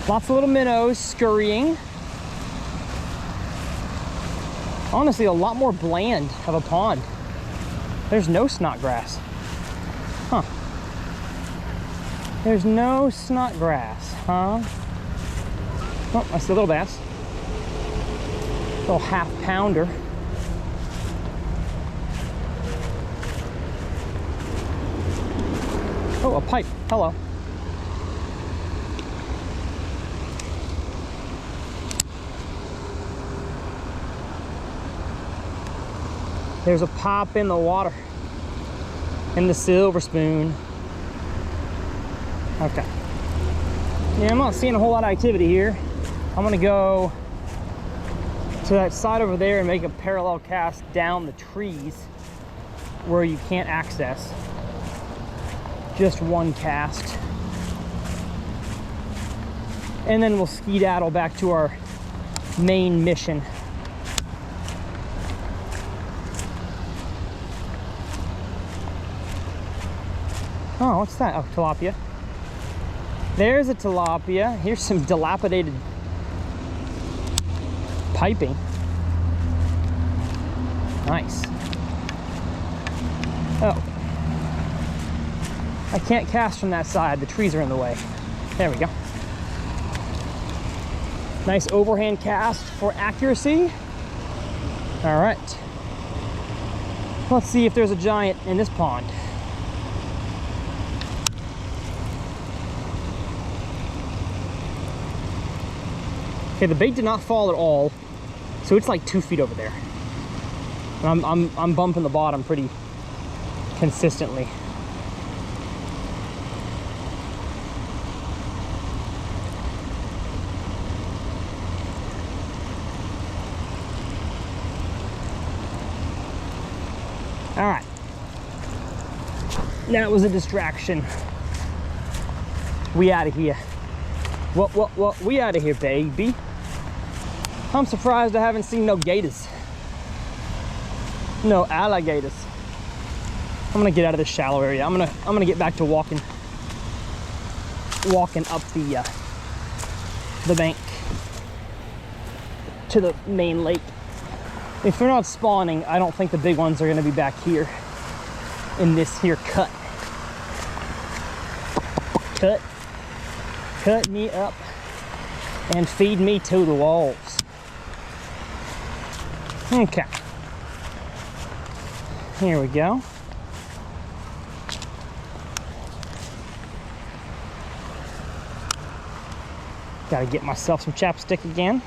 Lots of little minnows scurrying. Honestly, a lot more bland of a pond. There's no snodgrass. Huh. There's no snodgrass, huh? Oh, I see a little bass. Little half pounder. Oh, a pipe. Hello. There's a pop in the water. In the silver spoon. Okay. Yeah, I'm not seeing a whole lot of activity here. I'm gonna go to that side over there and make a parallel cast down the trees where you can't access. Just one cast. And then we'll skedaddle back to our main mission. Oh, what's that? Oh, tilapia. There's a tilapia. Here's some dilapidated piping. Nice. Oh. I can't cast from that side. The trees are in the way. There we go. Nice overhand cast for accuracy. All right. Let's see if there's a giant in this pond. Okay, the bait did not fall at all, so it's like 2 feet over there. I'm bumping the bottom pretty consistently. All right. That was a distraction. We out of here. What? We out of here, baby. I'm surprised I haven't seen no gators. No alligators. I'm gonna get out of this shallow area. I'm gonna get back to walking up the bank to the main lake. If they're not spawning, I don't think the big ones are gonna be back here in this here cut. Cut me up and feed me to the wolves. Okay. Here we go. Gotta get myself some chapstick again.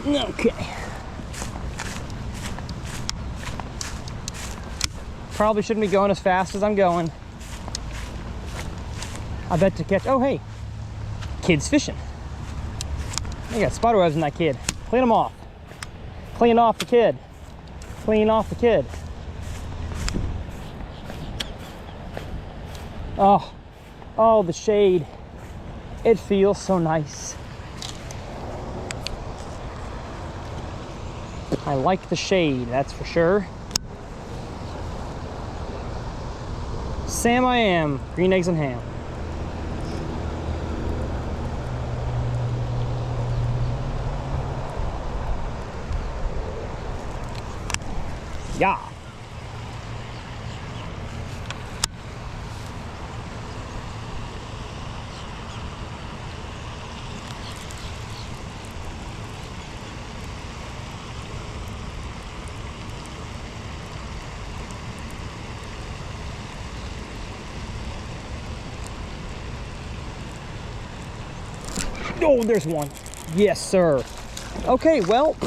Okay. Probably shouldn't be going as fast as I'm going. I bet to catch, oh hey, kid's fishing. They got spider webs in that kid. Clean them off. Clean off the kid. Clean off the kid. Oh, oh, the shade. It feels so nice. I like the shade, that's for sure. Sam I am, green eggs and ham. Yeah. Oh, there's one. Yes, sir. Okay, well,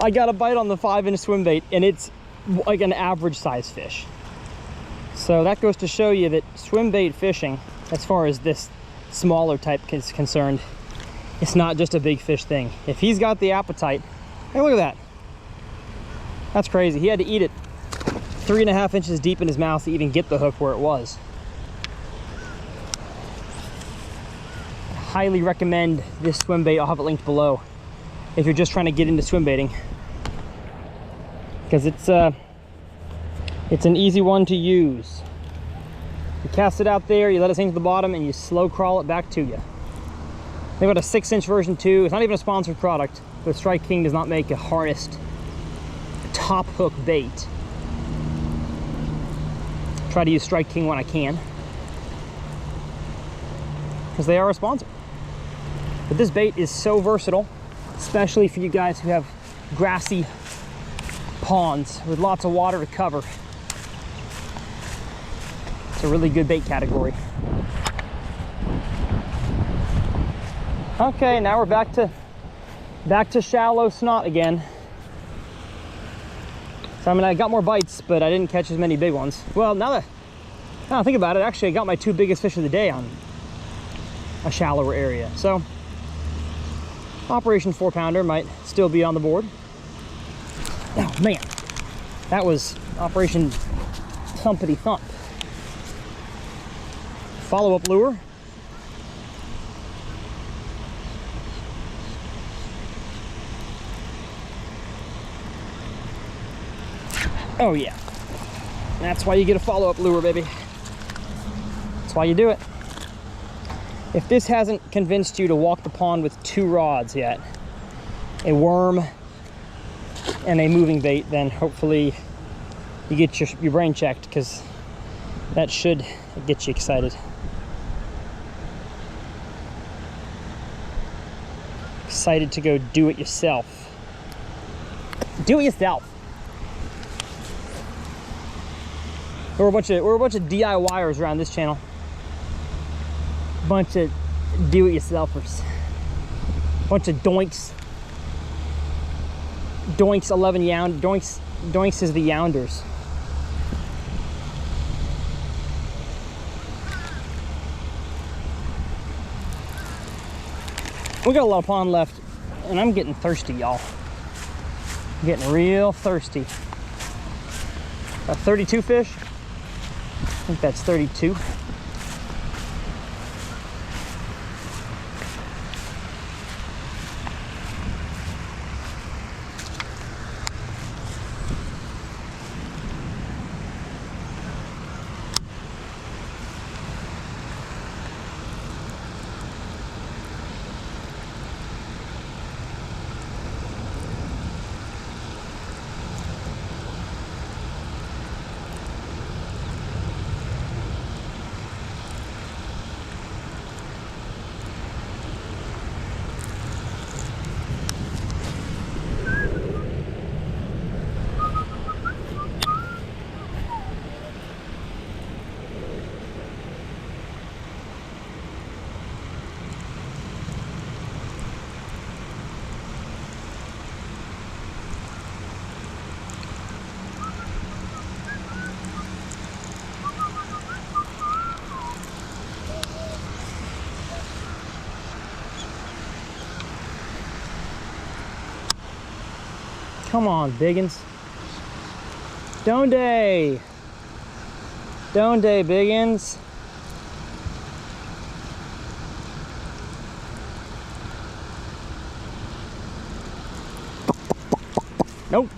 I got a bite on the 5-inch swim bait, and it's like an average size fish. So that goes to show you that swim bait fishing, as far as this smaller type is concerned, it's not just a big fish thing. If he's got the appetite, hey, look at that. That's crazy. He had to eat it 3.5 inches deep in his mouth to even get the hook where it was. Highly recommend this swim bait. I'll have it linked below if you're just trying to get into swim baiting, because it's an easy one to use. You cast it out there, you let it sink to the bottom, and you slow crawl it back to you. They've got a 6-inch version too. It's not even a sponsored product, but Strike King does not make a harnessed top hook bait. Try to use Strike King when I can, because they are a sponsor. But this bait is so versatile, especially for you guys who have grassy ponds with lots of water to cover. It's a really good bait category. Okay, now we're back to shallow snot again. So I mean, I got more bites, but I didn't catch as many big ones. Well, now I think about it, actually I got my 2 biggest fish of the day on a shallower area. So Operation 4-pounder might still be on the board. Oh man, that was Operation Thumpity Thump. Follow-up lure. Oh yeah, that's why you get a follow-up lure, baby. That's why you do it. If this hasn't convinced you to walk the pond with 2 rods yet, a worm and a moving bait, then hopefully you get your brain checked, because that should get you excited. Excited to go do it yourself. Do it yourself. We're a bunch of DIYers around this channel. Bunch of do-it-yourselfers. Bunch of doinks. Doinks 11 yound. Doinks is the younders. We got a lot of pond left, and I'm getting thirsty, y'all. I'm getting real thirsty. 32 fish? I think that's 32. Come on, biggins. Donde. Donde, biggins. Nope.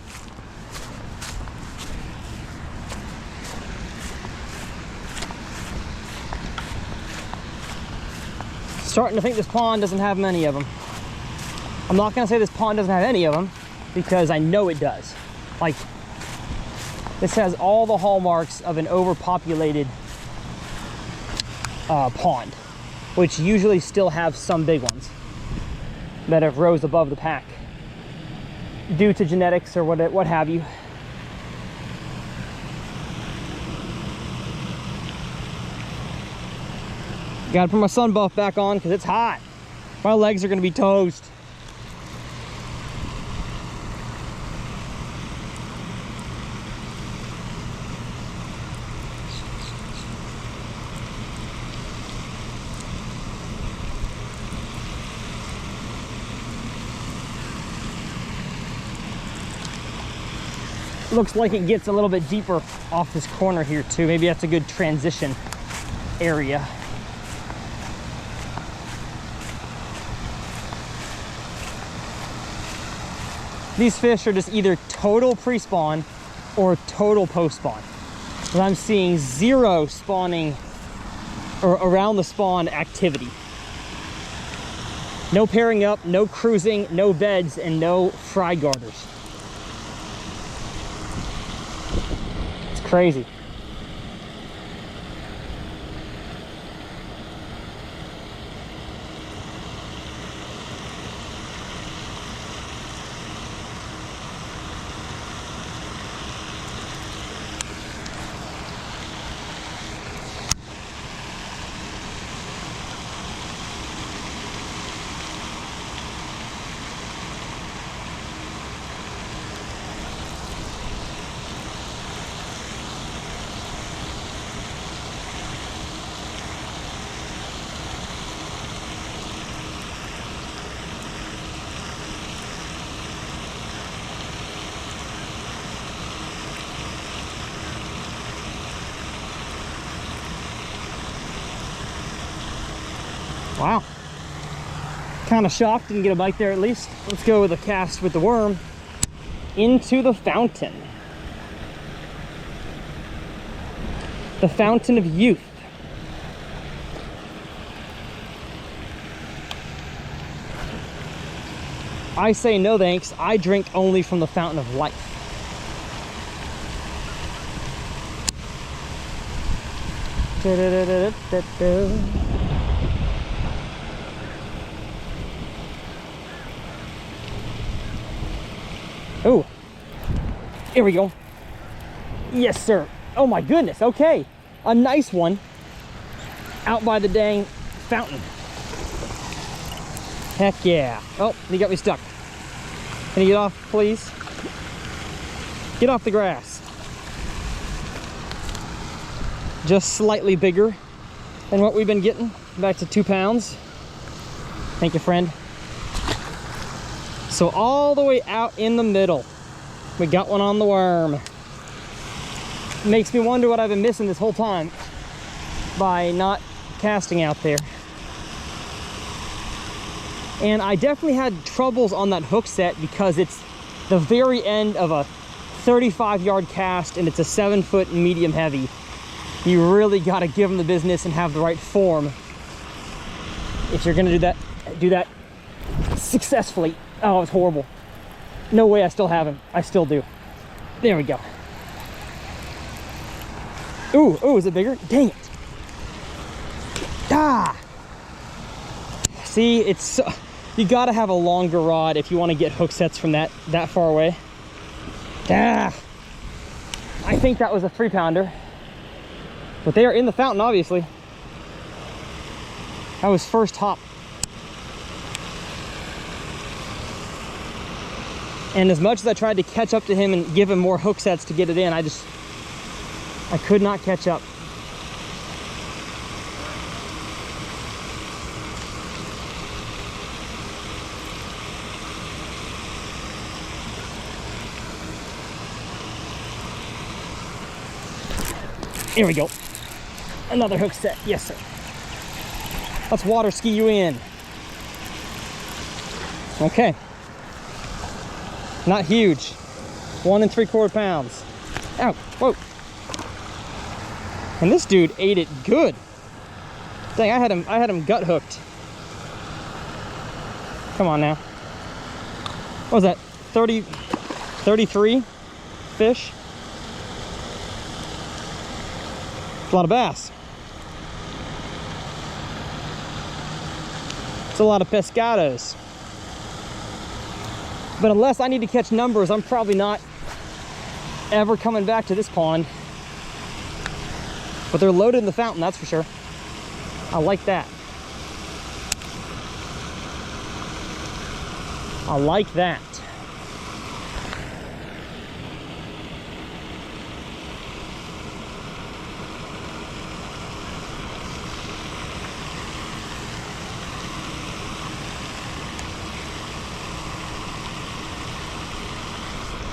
Starting to think this pond doesn't have many of them. I'm not gonna say this pond doesn't have any of them because I know it does. Like, this has all the hallmarks of an overpopulated pond, which usually still have some big ones that have rose above the pack due to genetics or what have you. Gotta put my sun buff back on because it's hot. My legs are gonna be toast. Looks like it gets a little bit deeper off this corner here too. Maybe that's a good transition area. These fish are just either total pre-spawn or total post-spawn. And I'm seeing zero spawning or around the spawn activity. No pairing up, no cruising, no beds, and no fry garters. It's crazy. Wow. Kind of shocked, didn't get a bite there at least. Let's go with a cast with the worm into the fountain. The fountain of youth. I say no thanks. I drink only from the fountain of life. Oh, here we go. Yes, sir. Oh my goodness. Okay, a nice one out by the dang fountain. Heck yeah. Oh, he got me stuck. Can you get off, please? Get off the grass. Just slightly bigger than what we've been getting. Back to 2 pounds. Thank you, friend. So all the way out in the middle, we got one on the worm. Makes me wonder what I've been missing this whole time by not casting out there. And I definitely had troubles on that hook set because it's the very end of a 35-yard cast and it's a 7-foot medium heavy. You really got to give them the business and have the right form if you're gonna do that successfully. Oh, it's horrible. No way I still have him. I still do. There we go. Ooh, ooh, is it bigger? Dang it. Ah! See, it's so, you gotta have a longer rod if you want to get hook sets from that far away. Ah! I think that was a 3-pounder. But they are in the fountain, obviously. That was first hop. And as much as I tried to catch up to him and give him more hook sets to get it in, I could not catch up. Here we go. Another hook set. Yes, sir. Let's water ski you in. Okay. Not huge. 1 3/4 pounds. Ow, whoa. And this dude ate it good. Dang, I had him gut hooked. Come on now. What was that? 33 fish? It's a lot of bass. It's a lot of pescados. But unless I need to catch numbers, I'm probably not ever coming back to this pond. But they're loaded in the fountain, that's for sure. I like that. I like that.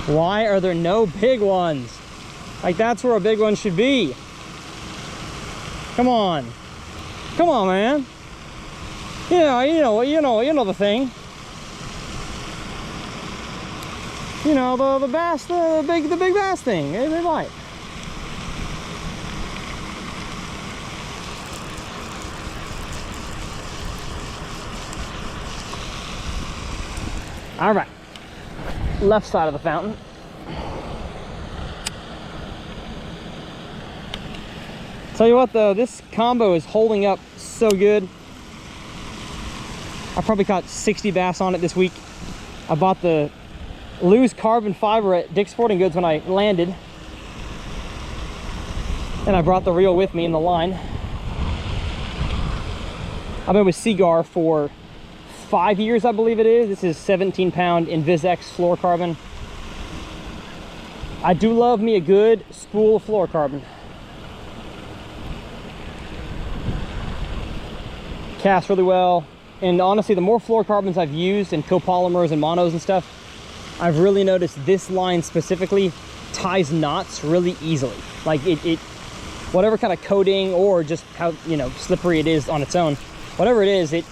Why are there no big ones? Like, that's where a big one should be. Come on. Come on, man. Yeah, you know the thing. You know, the bass, the big bass thing. They like. All right. Left side of the fountain. Tell you what though, this combo is holding up so good. I probably caught 60 bass on it this week. I bought the loose carbon fiber at Dick's Sporting Goods when I landed. And I brought the reel with me in the line. I've been with Seagar for 5 years, I believe it is. This is 17-pound InvisX fluorocarbon. I do love me a good spool of fluorocarbon. Casts really well. And honestly, the more fluorocarbons I've used and copolymers and monos and stuff, I've really noticed this line specifically ties knots really easily. Like it whatever kind of coating or just how, you know, slippery it is on its own, whatever it is, it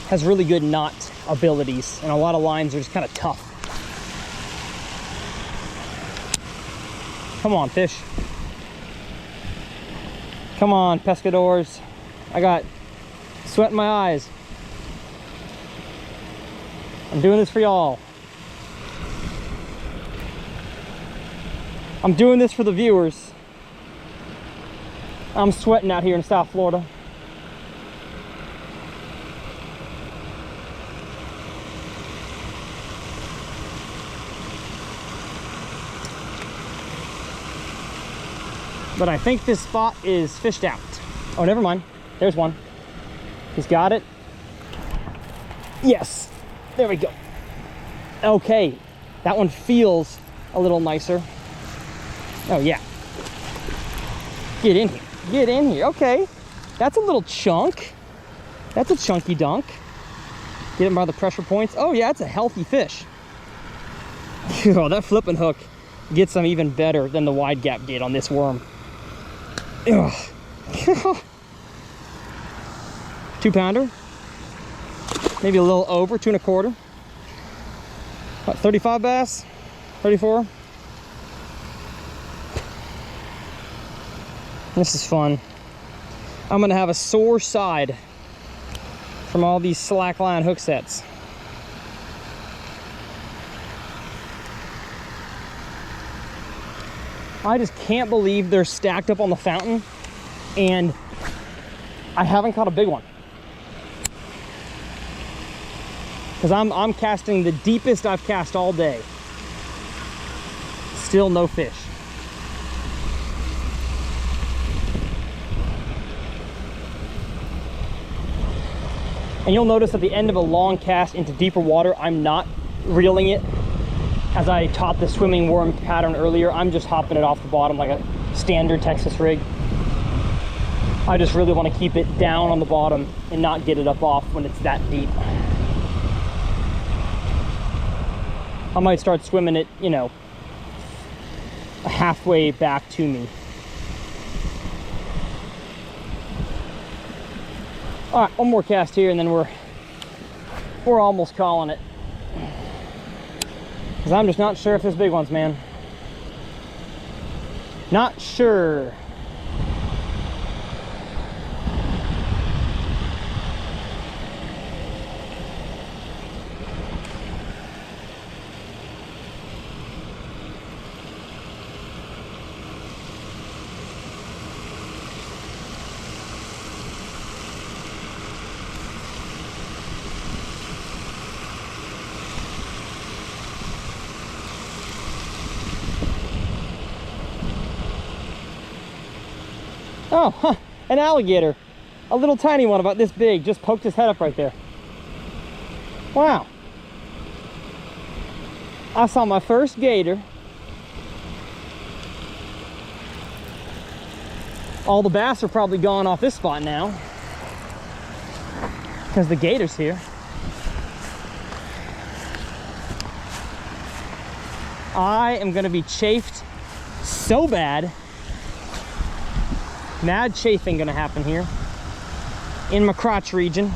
has really good knot abilities, and a lot of lines are just kind of tough. Come on, fish. Come on, pescadors. I got sweat in my eyes. I'm doing this for y'all. I'm doing this for the viewers. I'm sweating out here in South Florida. But I think this spot is fished out. Oh, never mind. There's one. He's got it. Yes. There we go. Okay. That one feels a little nicer. Oh, yeah. Get in here. Get in here. Okay. That's a little chunk. That's a chunky dunk. Get him by the pressure points. Oh, yeah. It's a healthy fish. Oh, that flipping hook gets them even better than the wide gap did on this worm. Ugh. 2-pounder, maybe a little over, 2 1/4. What, 35 bass, 34. This is fun. I'm gonna have a sore side from all these slackline hook sets. I just can't believe they're stacked up on the fountain and I haven't caught a big one. Because I'm casting the deepest I've cast all day. Still no fish. And you'll notice at the end of a long cast into deeper water, I'm not reeling it. As I taught the swimming worm pattern earlier, I'm just hopping it off the bottom like a standard Texas rig. I just really want to keep it down on the bottom and not get it up off when it's that deep. I might start swimming it, you know, halfway back to me. All right, one more cast here and then we're almost calling it. Because I'm just not sure if this big one's, man. Not sure. Oh, huh, an alligator. A little tiny one about this big just poked his head up right there. Wow. I saw my first gator. All the bass are probably gone off this spot now because the gator's here. I am gonna be chafed so bad. Mad chafing gonna happen here in my crotch region.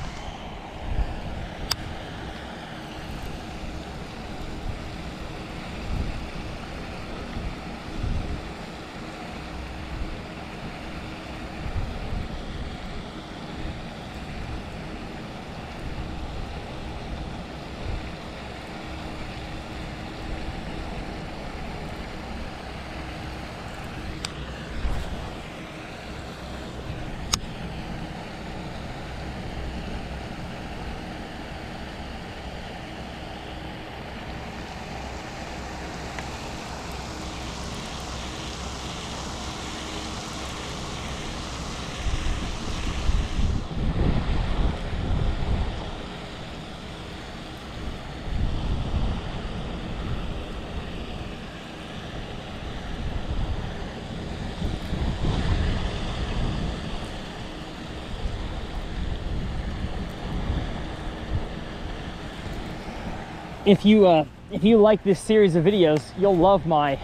If you like this series of videos, you'll love my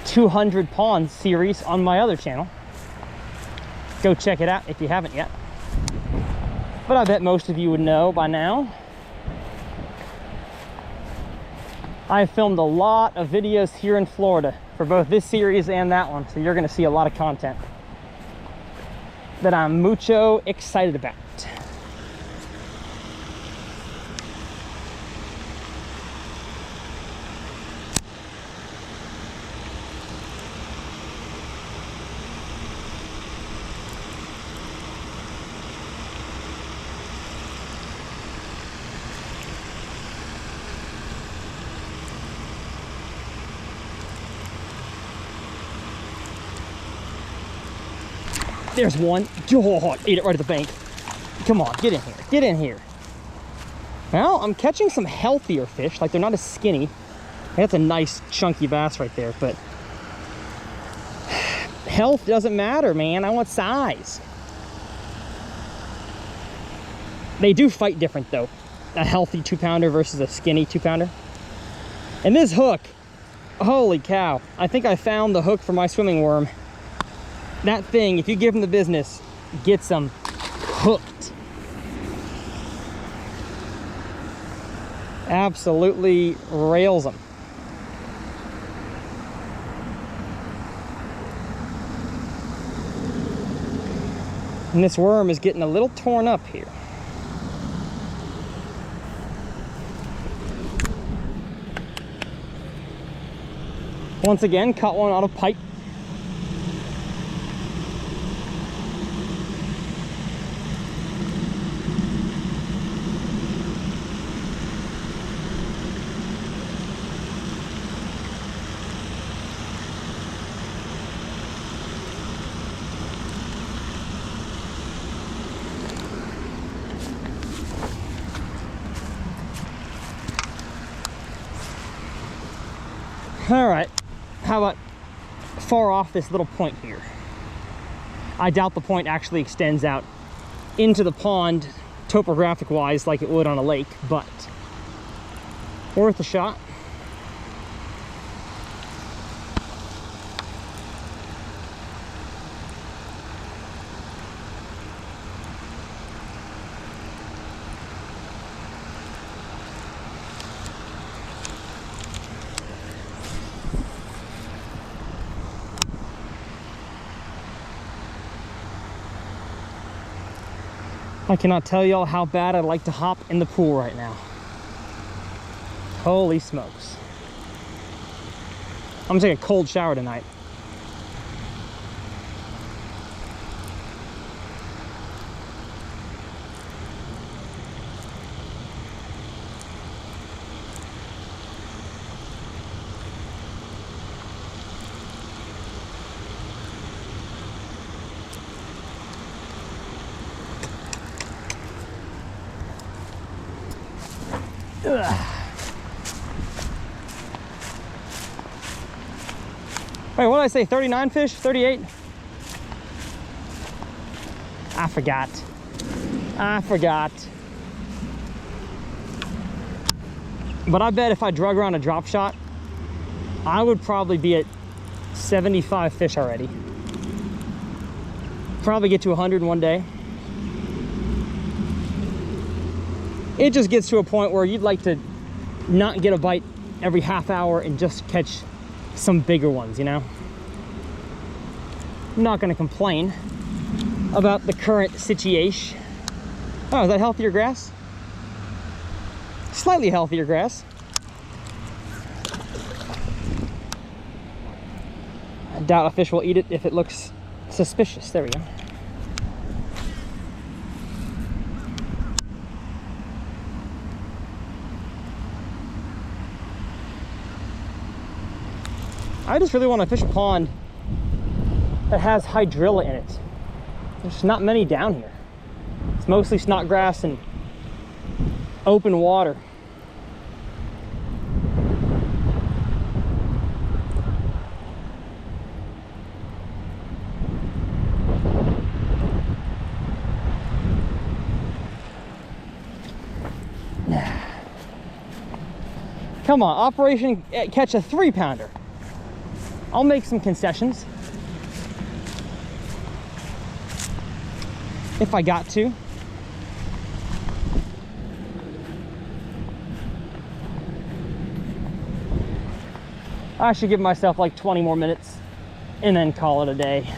200 pond series on my other channel. Go check it out if you haven't yet. But I bet most of you would know by now. I filmed a lot of videos here in Florida for both this series and that one, so you're going to see a lot of content that I'm mucho excited about. There's one. Oh, ate it right at the bank. Come on, get in here. Get in here. Well, I'm catching some healthier fish. Like, they're not as skinny. That's a nice chunky bass right there, but health doesn't matter, man. I want size. They do fight different, though. A healthy 2-pounder versus a skinny 2-pounder. And this hook, holy cow. I think I found the hook for my swimming worm. That thing, if you give them the business, gets them hooked. Absolutely rails them. And this worm is getting a little torn up here. Once again, caught one on a pipe. All right, how about far off this little point here? I doubt the point actually extends out into the pond topographic wise like it would on a lake, but worth a shot. I cannot tell y'all how bad I'd like to hop in the pool right now. Holy smokes. I'm gonna take a cold shower tonight. Ugh. Wait, what did I say? 39 fish? 38? I forgot. But I bet if I drug around a drop shot, I would probably be at 75 fish already. Probably get to 100 in one day. It just gets to a point where you'd like to not get a bite every half hour and just catch some bigger ones, you know? I'm not gonna complain about the current situation. Oh, is that healthier grass? Slightly healthier grass. I doubt a fish will eat it if it looks suspicious. There we go. I just really want to fish a pond that has hydrilla in it. There's not many down here. It's mostly snodgrass and open water. Come on, Operation Catch a 3-pounder. I'll make some concessions if I got to. I should give myself like 20 more minutes and then call it a day.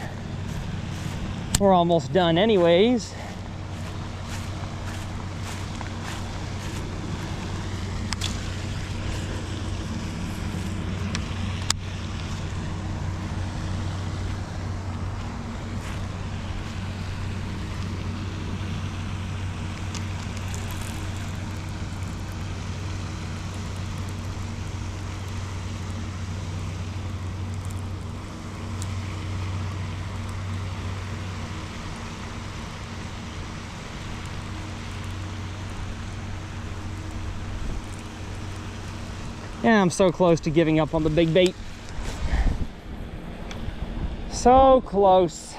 We're almost done anyways. Yeah, I'm so close to giving up on the big bait. So close.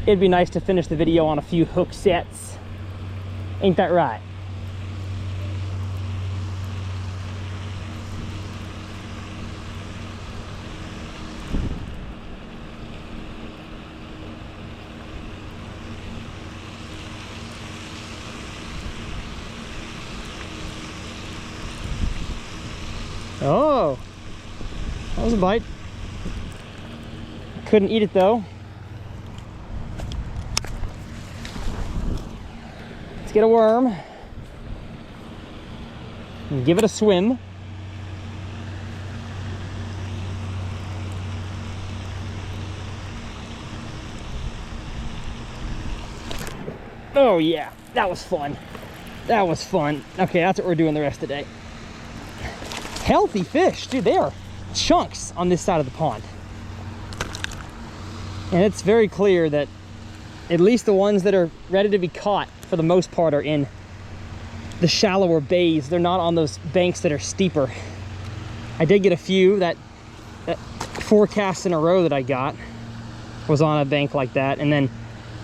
It'd be nice to finish the video on a few hook sets. Ain't that right? Oh, that was a bite. Couldn't eat it though. Let's get a worm and give it a swim. Oh yeah, that was fun. That was fun. Okay, that's what we're doing the rest of the day. Healthy fish, dude. They are chunks on this side of the pond. And it's very clear that at least the ones that are ready to be caught for the most part are in the shallower bays. They're not on those banks that are steeper. I did get a few. That 4 casts in a row that I got was on a bank like that, and then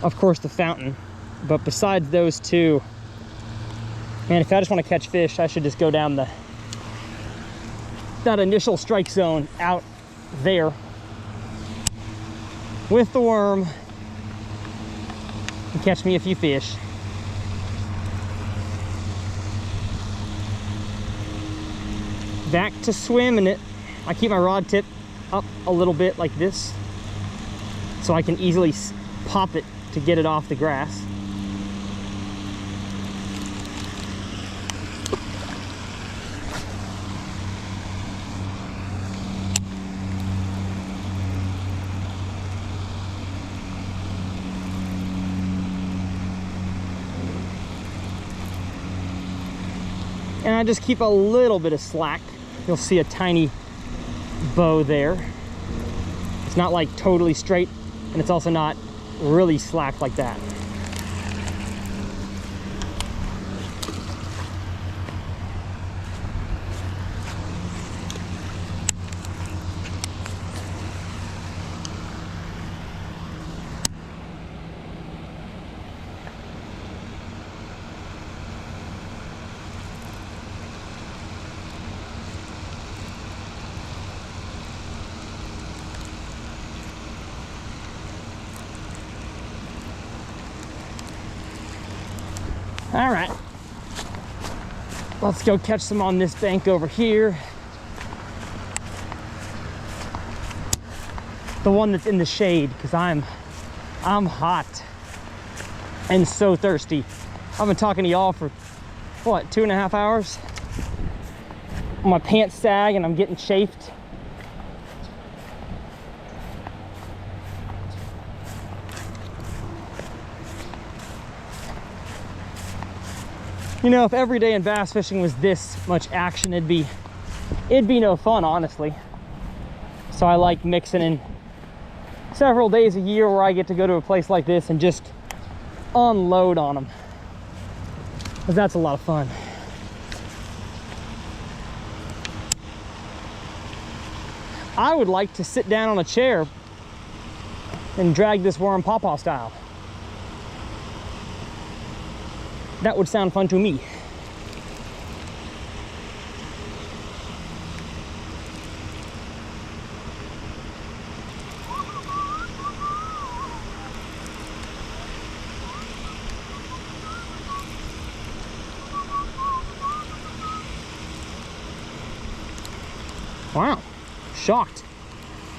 of course the fountain. But besides those two, man, if I just want to catch fish, I should just go down that initial strike zone out there with the worm and catch me a few fish. Back to swimming it. I keep my rod tip up a little bit like this, so I can easily pop it to get it off the grass. And I just keep a little bit of slack. You'll see a tiny bow there. It's not like totally straight, and it's also not really slack like that. All right, let's go catch some on this bank over here. The one that's in the shade, because I'm hot and so thirsty. I've been talking to y'all for, what, 2.5 hours? My pants sag and I'm getting chafed. You know, if every day in bass fishing was this much action, it'd be no fun, honestly. So I like mixing in several days a year where I get to go to a place like this and just unload on them, because that's a lot of fun. I would like to sit down on a chair and drag this worm pawpaw style. That would sound fun to me. Wow, shocked.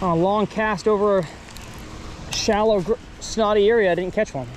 On a long cast over a shallow, snotty area, I didn't catch one.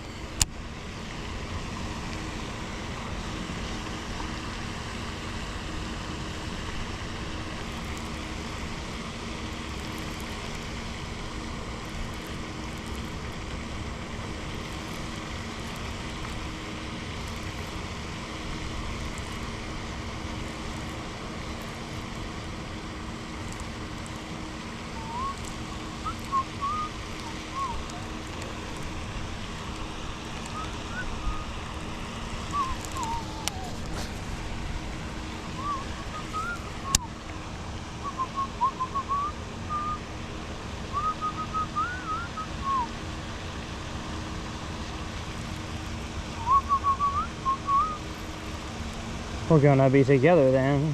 We're gonna be together then.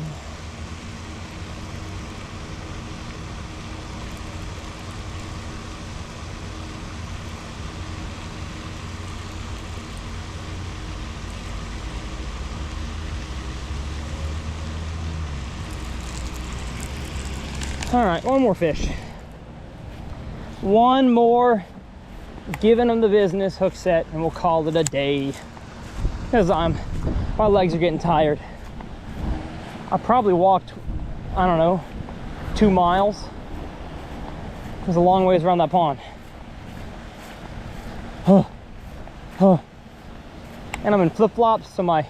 All right, one more fish. One more, giving them the business hook set, and we'll call it a day. Because my legs are getting tired. I probably walked, I don't know, 2 miles. It was a long ways around that pond. And I'm in flip-flops, so my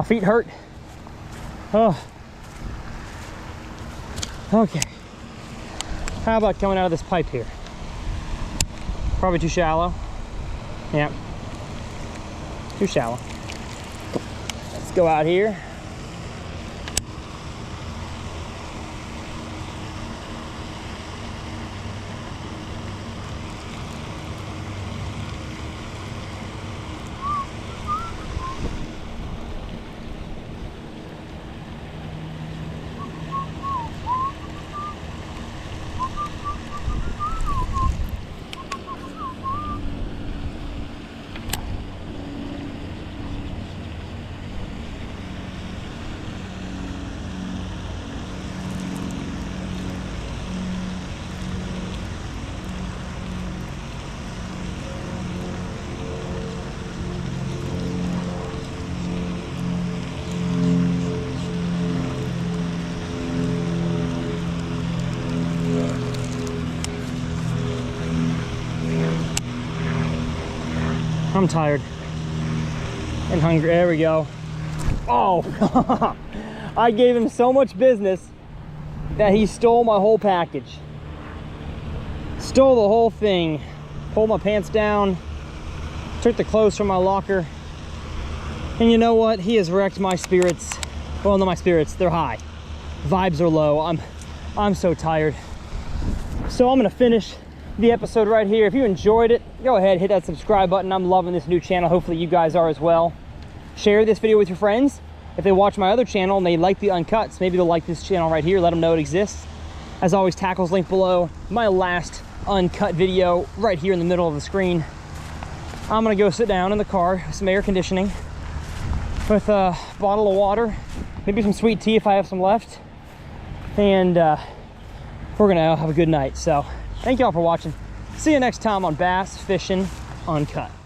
feet hurt. Okay. How about coming out of this pipe here? Probably too shallow. Yeah. Too shallow. Let's go out here. I'm tired and hungry. There we go. Oh, I gave him so much business that he stole my whole package. Stole the whole thing. Pulled my pants down, took the clothes from my locker. And you know what? He has wrecked my spirits. Well, not my spirits, they're high. Vibes are low. I'm so tired. So I'm gonna finish the episode right here. If you enjoyed it, go ahead, hit that subscribe button. I'm loving this new channel. Hopefully you guys are as well. Share this video with your friends. If they watch my other channel and they like the Uncuts, maybe they'll like this channel right here. Let them know it exists. As always, tackles linked below. My last Uncut video right here in the middle of the screen. I'm gonna go sit down in the car, some air conditioning, with a bottle of water, maybe some sweet tea if I have some left, and we're gonna have a good night. So thank y'all for watching. See you next time on Bass Fishing Uncut.